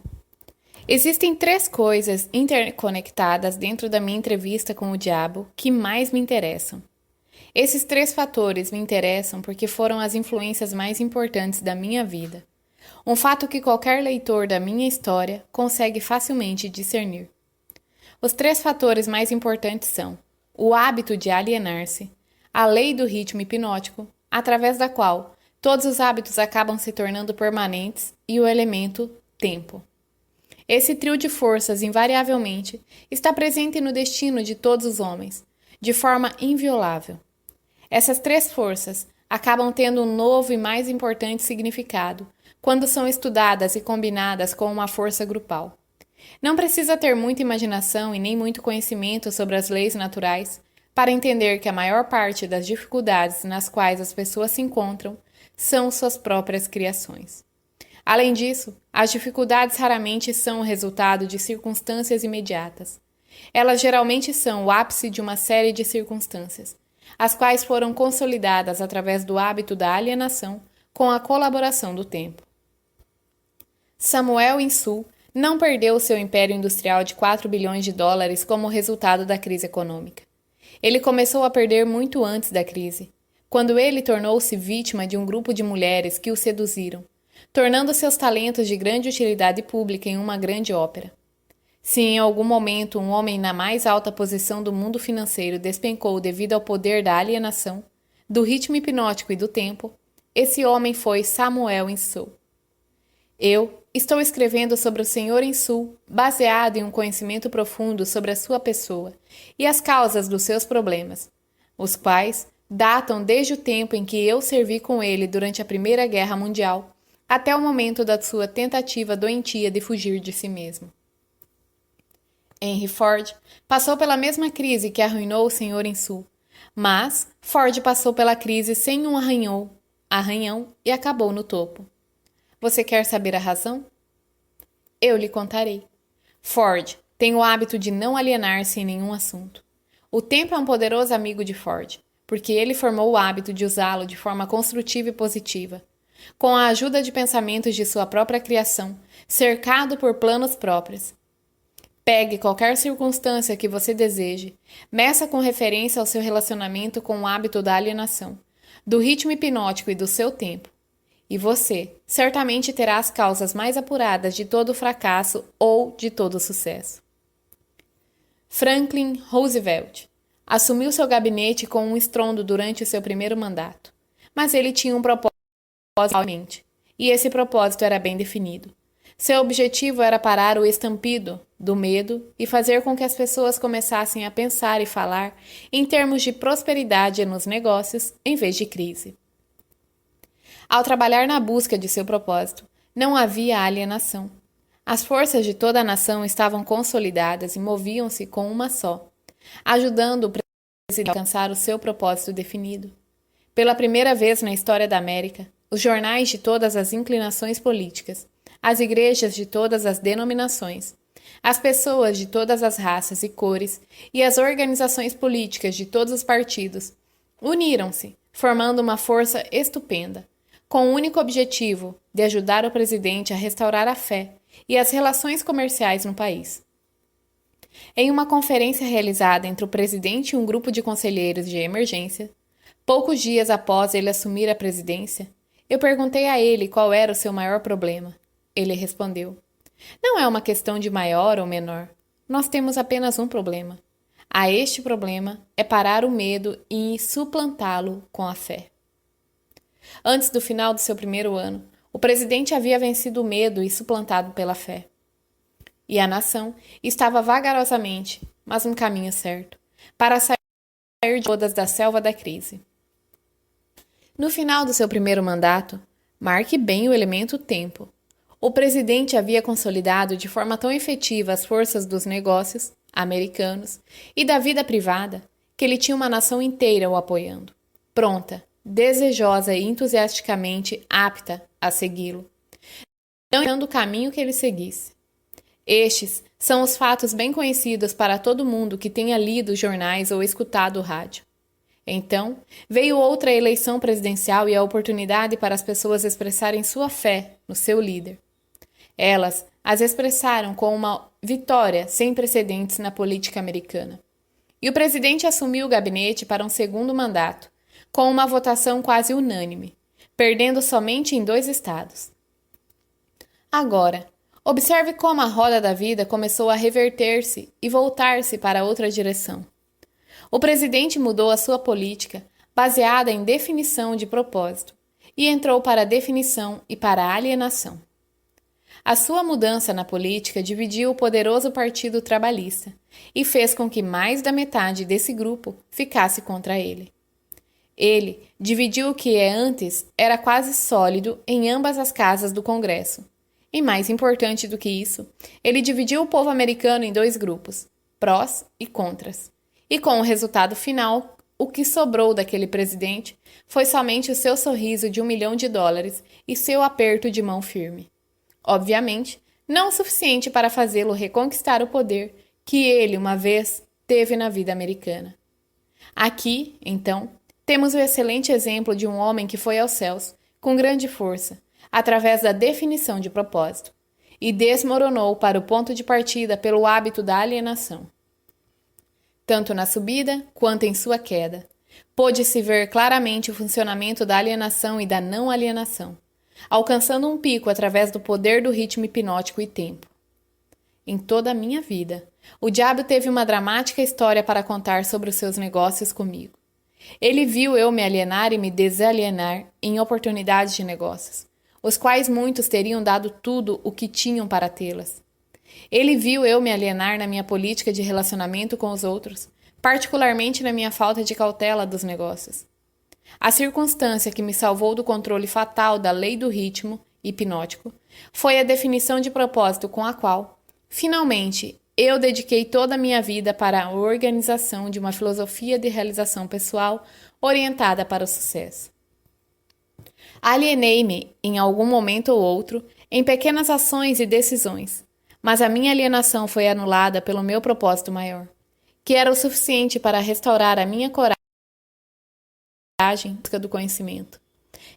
Speaker 1: Existem 3 coisas interconectadas dentro da minha entrevista com o diabo que mais me interessam. Esses 3 fatores me interessam porque foram as influências mais importantes da minha vida. Um fato que qualquer leitor da minha história consegue facilmente discernir. Os 3 fatores mais importantes são o hábito de alienar-se, a lei do ritmo hipnótico, através da qual todos os hábitos acabam se tornando permanentes, e o elemento tempo. Esse trio de forças, invariavelmente, está presente no destino de todos os homens, de forma inviolável. Essas 3 forças acabam tendo um novo e mais importante significado quando são estudadas e combinadas com uma força grupal. Não precisa ter muita imaginação e nem muito conhecimento sobre as leis naturais para entender que a maior parte das dificuldades nas quais as pessoas se encontram são suas próprias criações. Além disso, as dificuldades raramente são o resultado de circunstâncias imediatas. Elas geralmente são o ápice de uma série de circunstâncias, as quais foram consolidadas através do hábito da alienação com a colaboração do tempo. Samuel Insull não perdeu seu império industrial de 4 bilhões de dólares como resultado da crise econômica. Ele começou a perder muito antes da crise, quando ele tornou-se vítima de um grupo de mulheres que o seduziram, tornando seus talentos de grande utilidade pública em uma grande ópera. Se em algum momento um homem na mais alta posição do mundo financeiro despencou devido ao poder da alienação, do ritmo hipnótico e do tempo, esse homem foi Samuel Insull. Eu estou escrevendo sobre o Sr. Insull, baseado em um conhecimento profundo sobre a sua pessoa e as causas dos seus problemas, os quais datam desde o tempo em que eu servi com ele durante a Primeira Guerra Mundial até o momento da sua tentativa doentia de fugir de si mesmo. Henry Ford passou pela mesma crise que arruinou o Sr. Insull, mas Ford passou pela crise sem um arranhão e acabou no topo. Você quer saber a razão? Eu lhe contarei. Ford tem o hábito de não alienar-se em nenhum assunto. O tempo é um poderoso amigo de Ford, porque ele formou o hábito de usá-lo de forma construtiva e positiva, com a ajuda de pensamentos de sua própria criação, cercado por planos próprios. Pegue qualquer circunstância que você deseje, meça com referência ao seu relacionamento com o hábito da alienação, do ritmo hipnótico e do seu tempo. E você certamente terá as causas mais apuradas de todo o fracasso ou de todo o sucesso. Franklin Roosevelt assumiu seu gabinete com um estrondo durante o seu primeiro mandato, mas ele tinha um propósito em mente, e esse propósito era bem definido. Seu objetivo era parar o estampido do medo e fazer com que as pessoas começassem a pensar e falar em termos de prosperidade nos negócios em vez de crise. Ao trabalhar na busca de seu propósito, não havia alienação. As forças de toda a nação estavam consolidadas e moviam-se com uma só, ajudando o presidente a alcançar o seu propósito definido. Pela primeira vez na história da América, os jornais de todas as inclinações políticas, as igrejas de todas as denominações, as pessoas de todas as raças e cores e as organizações políticas de todos os partidos uniram-se, formando uma força estupenda, com o único objetivo de ajudar o presidente a restaurar a fé e as relações comerciais no país. Em uma conferência realizada entre o presidente e um grupo de conselheiros de emergência, poucos dias após ele assumir a presidência, eu perguntei a ele qual era o seu maior problema. Ele respondeu: "Não é uma questão de maior ou menor. Nós temos apenas um problema. A este problema é parar o medo e suplantá-lo com a fé." Antes do final do seu primeiro ano, o presidente havia vencido o medo e suplantado pela fé. E a nação estava vagarosamente, mas no caminho certo, para sair de todas da selva da crise. No final do seu primeiro mandato, marque bem o elemento tempo. O presidente havia consolidado de forma tão efetiva as forças dos negócios americanos e da vida privada que ele tinha uma nação inteira o apoiando, pronta, desejosa e entusiasticamente apta a segui-lo, não dando o caminho que ele seguisse. Estes são os fatos bem conhecidos para todo mundo que tenha lido jornais ou escutado o rádio. Então, veio outra eleição presidencial e a oportunidade para as pessoas expressarem sua fé no seu líder. Elas as expressaram com uma vitória sem precedentes na política americana. E o presidente assumiu o gabinete para um segundo mandato, com uma votação quase unânime, perdendo somente em 2 estados. Agora, observe como a roda da vida começou a reverter-se e voltar-se para outra direção. O presidente mudou a sua política baseada em definição de propósito e entrou para a definição e para a alienação. A sua mudança na política dividiu o poderoso Partido Trabalhista e fez com que mais da metade desse grupo ficasse contra ele. Ele dividiu o que antes era quase sólido em ambas as casas do Congresso. E mais importante do que isso, ele dividiu o povo americano em 2 grupos, prós e contras. E com o resultado final, o que sobrou daquele presidente foi somente o seu sorriso de $1 milhão e seu aperto de mão firme. Obviamente, não o suficiente para fazê-lo reconquistar o poder que ele, uma vez, teve na vida americana. Aqui, então, temos o excelente exemplo de um homem que foi aos céus, com grande força, através da definição de propósito, e desmoronou para o ponto de partida pelo hábito da alienação. Tanto na subida quanto em sua queda, pôde-se ver claramente o funcionamento da alienação e da não alienação, alcançando um pico através do poder do ritmo hipnótico e tempo. Em toda a minha vida, o diabo teve uma dramática história para contar sobre os seus negócios comigo. Ele viu eu me alienar e me desalienar em oportunidades de negócios, os quais muitos teriam dado tudo o que tinham para tê-las. Ele viu eu me alienar na minha política de relacionamento com os outros, particularmente na minha falta de cautela dos negócios. A circunstância que me salvou do controle fatal da lei do ritmo hipnótico foi a definição de propósito com a qual, finalmente, eu dediquei toda a minha vida para a organização de uma filosofia de realização pessoal orientada para o sucesso. Alienei-me, em algum momento ou outro, em pequenas ações e decisões, mas a minha alienação foi anulada pelo meu propósito maior, que era o suficiente para restaurar a minha coragem em busca do conhecimento.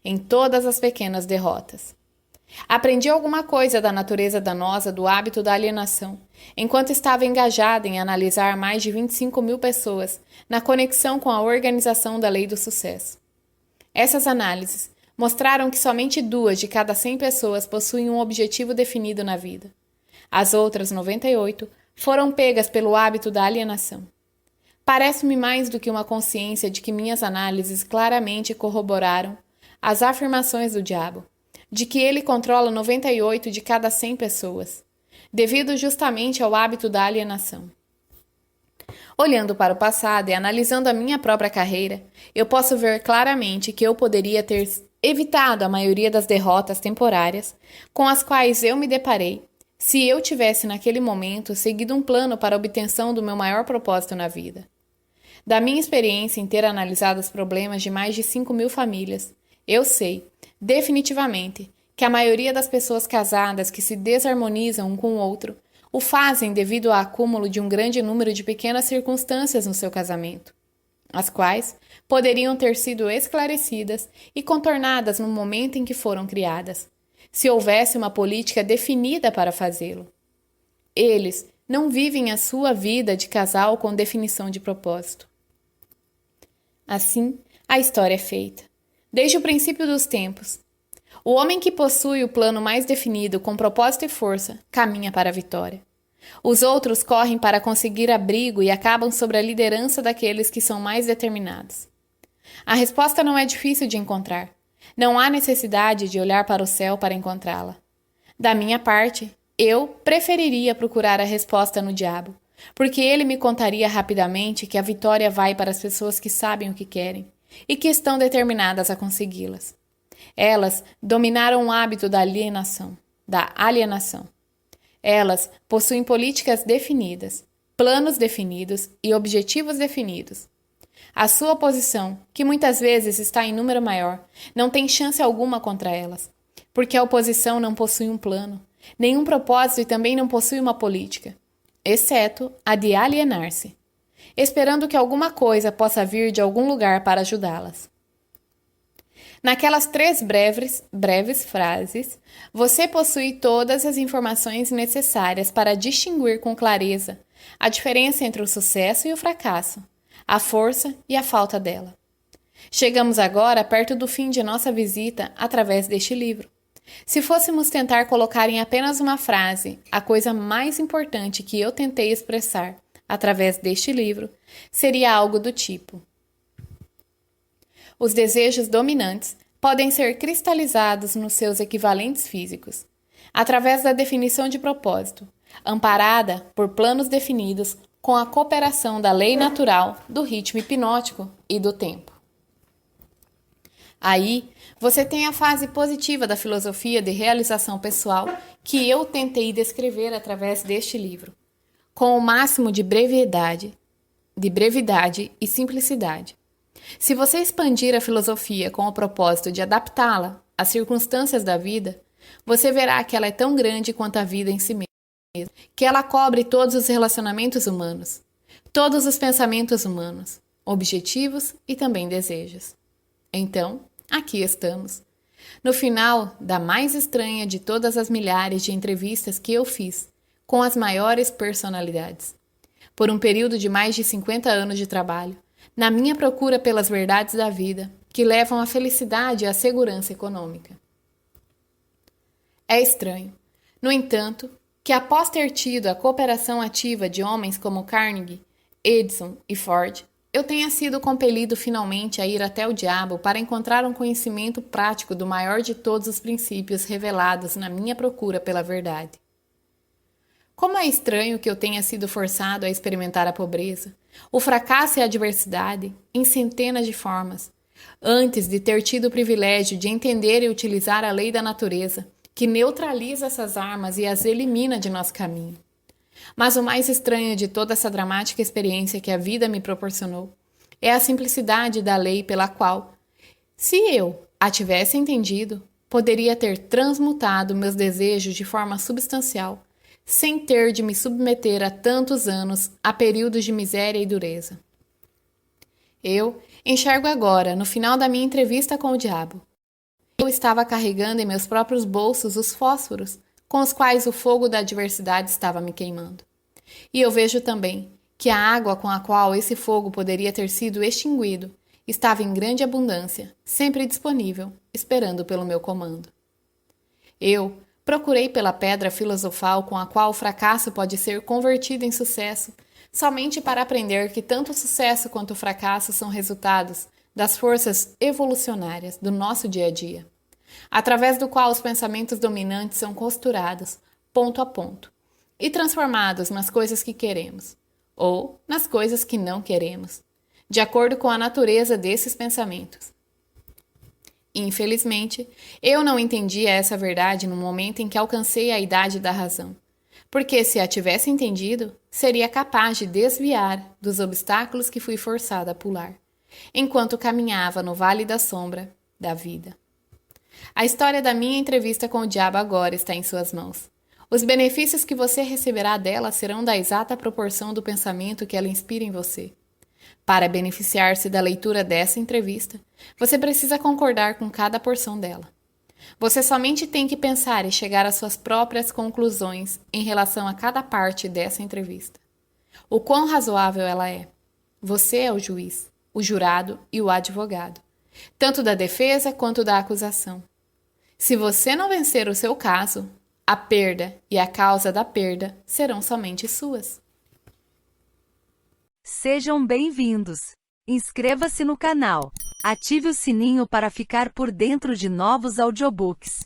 Speaker 1: em todas as pequenas derrotas. Aprendi alguma coisa da natureza danosa do hábito da alienação, enquanto estava engajada em analisar mais de 25.000 pessoas na conexão com a organização da lei do sucesso. Essas análises mostraram que somente 2 de cada 100 pessoas possuem um objetivo definido na vida. As outras 98 foram pegas pelo hábito da alienação. Parece-me mais do que uma consciência de que minhas análises claramente corroboraram as afirmações do diabo, de que ele controla 98 de cada 100 pessoas, devido justamente ao hábito da alienação. Olhando para o passado e analisando a minha própria carreira, eu posso ver claramente que eu poderia ter evitado a maioria das derrotas temporárias com as quais eu me deparei se eu tivesse naquele momento seguido um plano para a obtenção do meu maior propósito na vida. Da minha experiência em ter analisado os problemas de mais de 5.000 famílias, eu sei, definitivamente, que a maioria das pessoas casadas que se desarmonizam um com o outro o fazem devido ao acúmulo de um grande número de pequenas circunstâncias no seu casamento, as quais poderiam ter sido esclarecidas e contornadas no momento em que foram criadas, se houvesse uma política definida para fazê-lo. Eles não vivem a sua vida de casal com definição de propósito. Assim, a história é feita. Desde o princípio dos tempos, o homem que possui o plano mais definido com propósito e força caminha para a vitória. Os outros correm para conseguir abrigo e acabam sob a liderança daqueles que são mais determinados. A resposta não é difícil de encontrar. Não há necessidade de olhar para o céu para encontrá-la. Da minha parte, eu preferiria procurar a resposta no diabo, porque ele me contaria rapidamente que a vitória vai para as pessoas que sabem o que querem e que estão determinadas a consegui-las. Elas dominaram o hábito da alienação. Elas possuem políticas definidas, planos definidos e objetivos definidos. A sua oposição, que muitas vezes está em número maior, não tem chance alguma contra elas, porque a oposição não possui um plano, nenhum propósito e também não possui uma política, exceto a de alienar-se, esperando que alguma coisa possa vir de algum lugar para ajudá-las. Naquelas 3 breves frases, você possui todas as informações necessárias para distinguir com clareza a diferença entre o sucesso e o fracasso, a força e a falta dela. Chegamos agora perto do fim de nossa visita através deste livro. Se fôssemos tentar colocar em apenas uma frase a coisa mais importante que eu tentei expressar através deste livro, seria algo do tipo: os desejos dominantes podem ser cristalizados nos seus equivalentes físicos, através da definição de propósito, amparada por planos definidos com a cooperação da lei natural, do ritmo hipnótico e do tempo. Aí, você tem a fase positiva da filosofia de realização pessoal que eu tentei descrever através deste livro, com o máximo de brevidade e simplicidade. Se você expandir a filosofia com o propósito de adaptá-la às circunstâncias da vida, você verá que ela é tão grande quanto a vida em si mesma, que ela cobre todos os relacionamentos humanos, todos os pensamentos humanos, objetivos e também desejos. Então, aqui estamos, no final da mais estranha de todas as milhares de entrevistas que eu fiz com as maiores personalidades, por um período de mais de 50 anos de trabalho, na minha procura pelas verdades da vida que levam à felicidade e à segurança econômica. É estranho, no entanto, que após ter tido a cooperação ativa de homens como Carnegie, Edison e Ford, eu tenha sido compelido finalmente a ir até o diabo para encontrar um conhecimento prático do maior de todos os princípios revelados na minha procura pela verdade. Como é estranho que eu tenha sido forçado a experimentar a pobreza, o fracasso e a adversidade em centenas de formas, antes de ter tido o privilégio de entender e utilizar a lei da natureza, que neutraliza essas armas e as elimina de nosso caminho. Mas o mais estranho de toda essa dramática experiência que a vida me proporcionou é a simplicidade da lei pela qual, se eu a tivesse entendido, poderia ter transmutado meus desejos de forma substancial, sem ter de me submeter a tantos anos a períodos de miséria e dureza. Eu enxergo agora, no final da minha entrevista com o diabo, Eu estava carregando em meus próprios bolsos os fósforos com os quais o fogo da adversidade estava me queimando. E eu vejo também que a água com a qual esse fogo poderia ter sido extinguido estava em grande abundância, sempre disponível, esperando pelo meu comando. Eu procurei pela pedra filosofal com a qual o fracasso pode ser convertido em sucesso, somente para aprender que tanto o sucesso quanto o fracasso são resultados das forças evolucionárias do nosso dia a dia, através do qual os pensamentos dominantes são costurados, ponto a ponto, e transformados nas coisas que queremos, ou nas coisas que não queremos, de acordo com a natureza desses pensamentos. Infelizmente, eu não entendia essa verdade no momento em que alcancei a idade da razão, porque se a tivesse entendido, seria capaz de desviar dos obstáculos que fui forçada a pular, enquanto caminhava no vale da sombra da vida. A história da minha entrevista com o diabo agora está em suas mãos. Os benefícios que você receberá dela serão da exata proporção do pensamento que ela inspira em você. Para beneficiar-se da leitura dessa entrevista, você precisa concordar com cada porção dela. Você somente tem que pensar e chegar às suas próprias conclusões em relação a cada parte dessa entrevista. O quão razoável ela é. Você é o juiz, o jurado e o advogado, tanto da defesa quanto da acusação. Se você não vencer o seu caso, a perda e a causa da perda serão somente suas.
Speaker 2: Sejam bem-vindos. Inscreva-se no canal. Ative o sininho para ficar por dentro de novos audiobooks.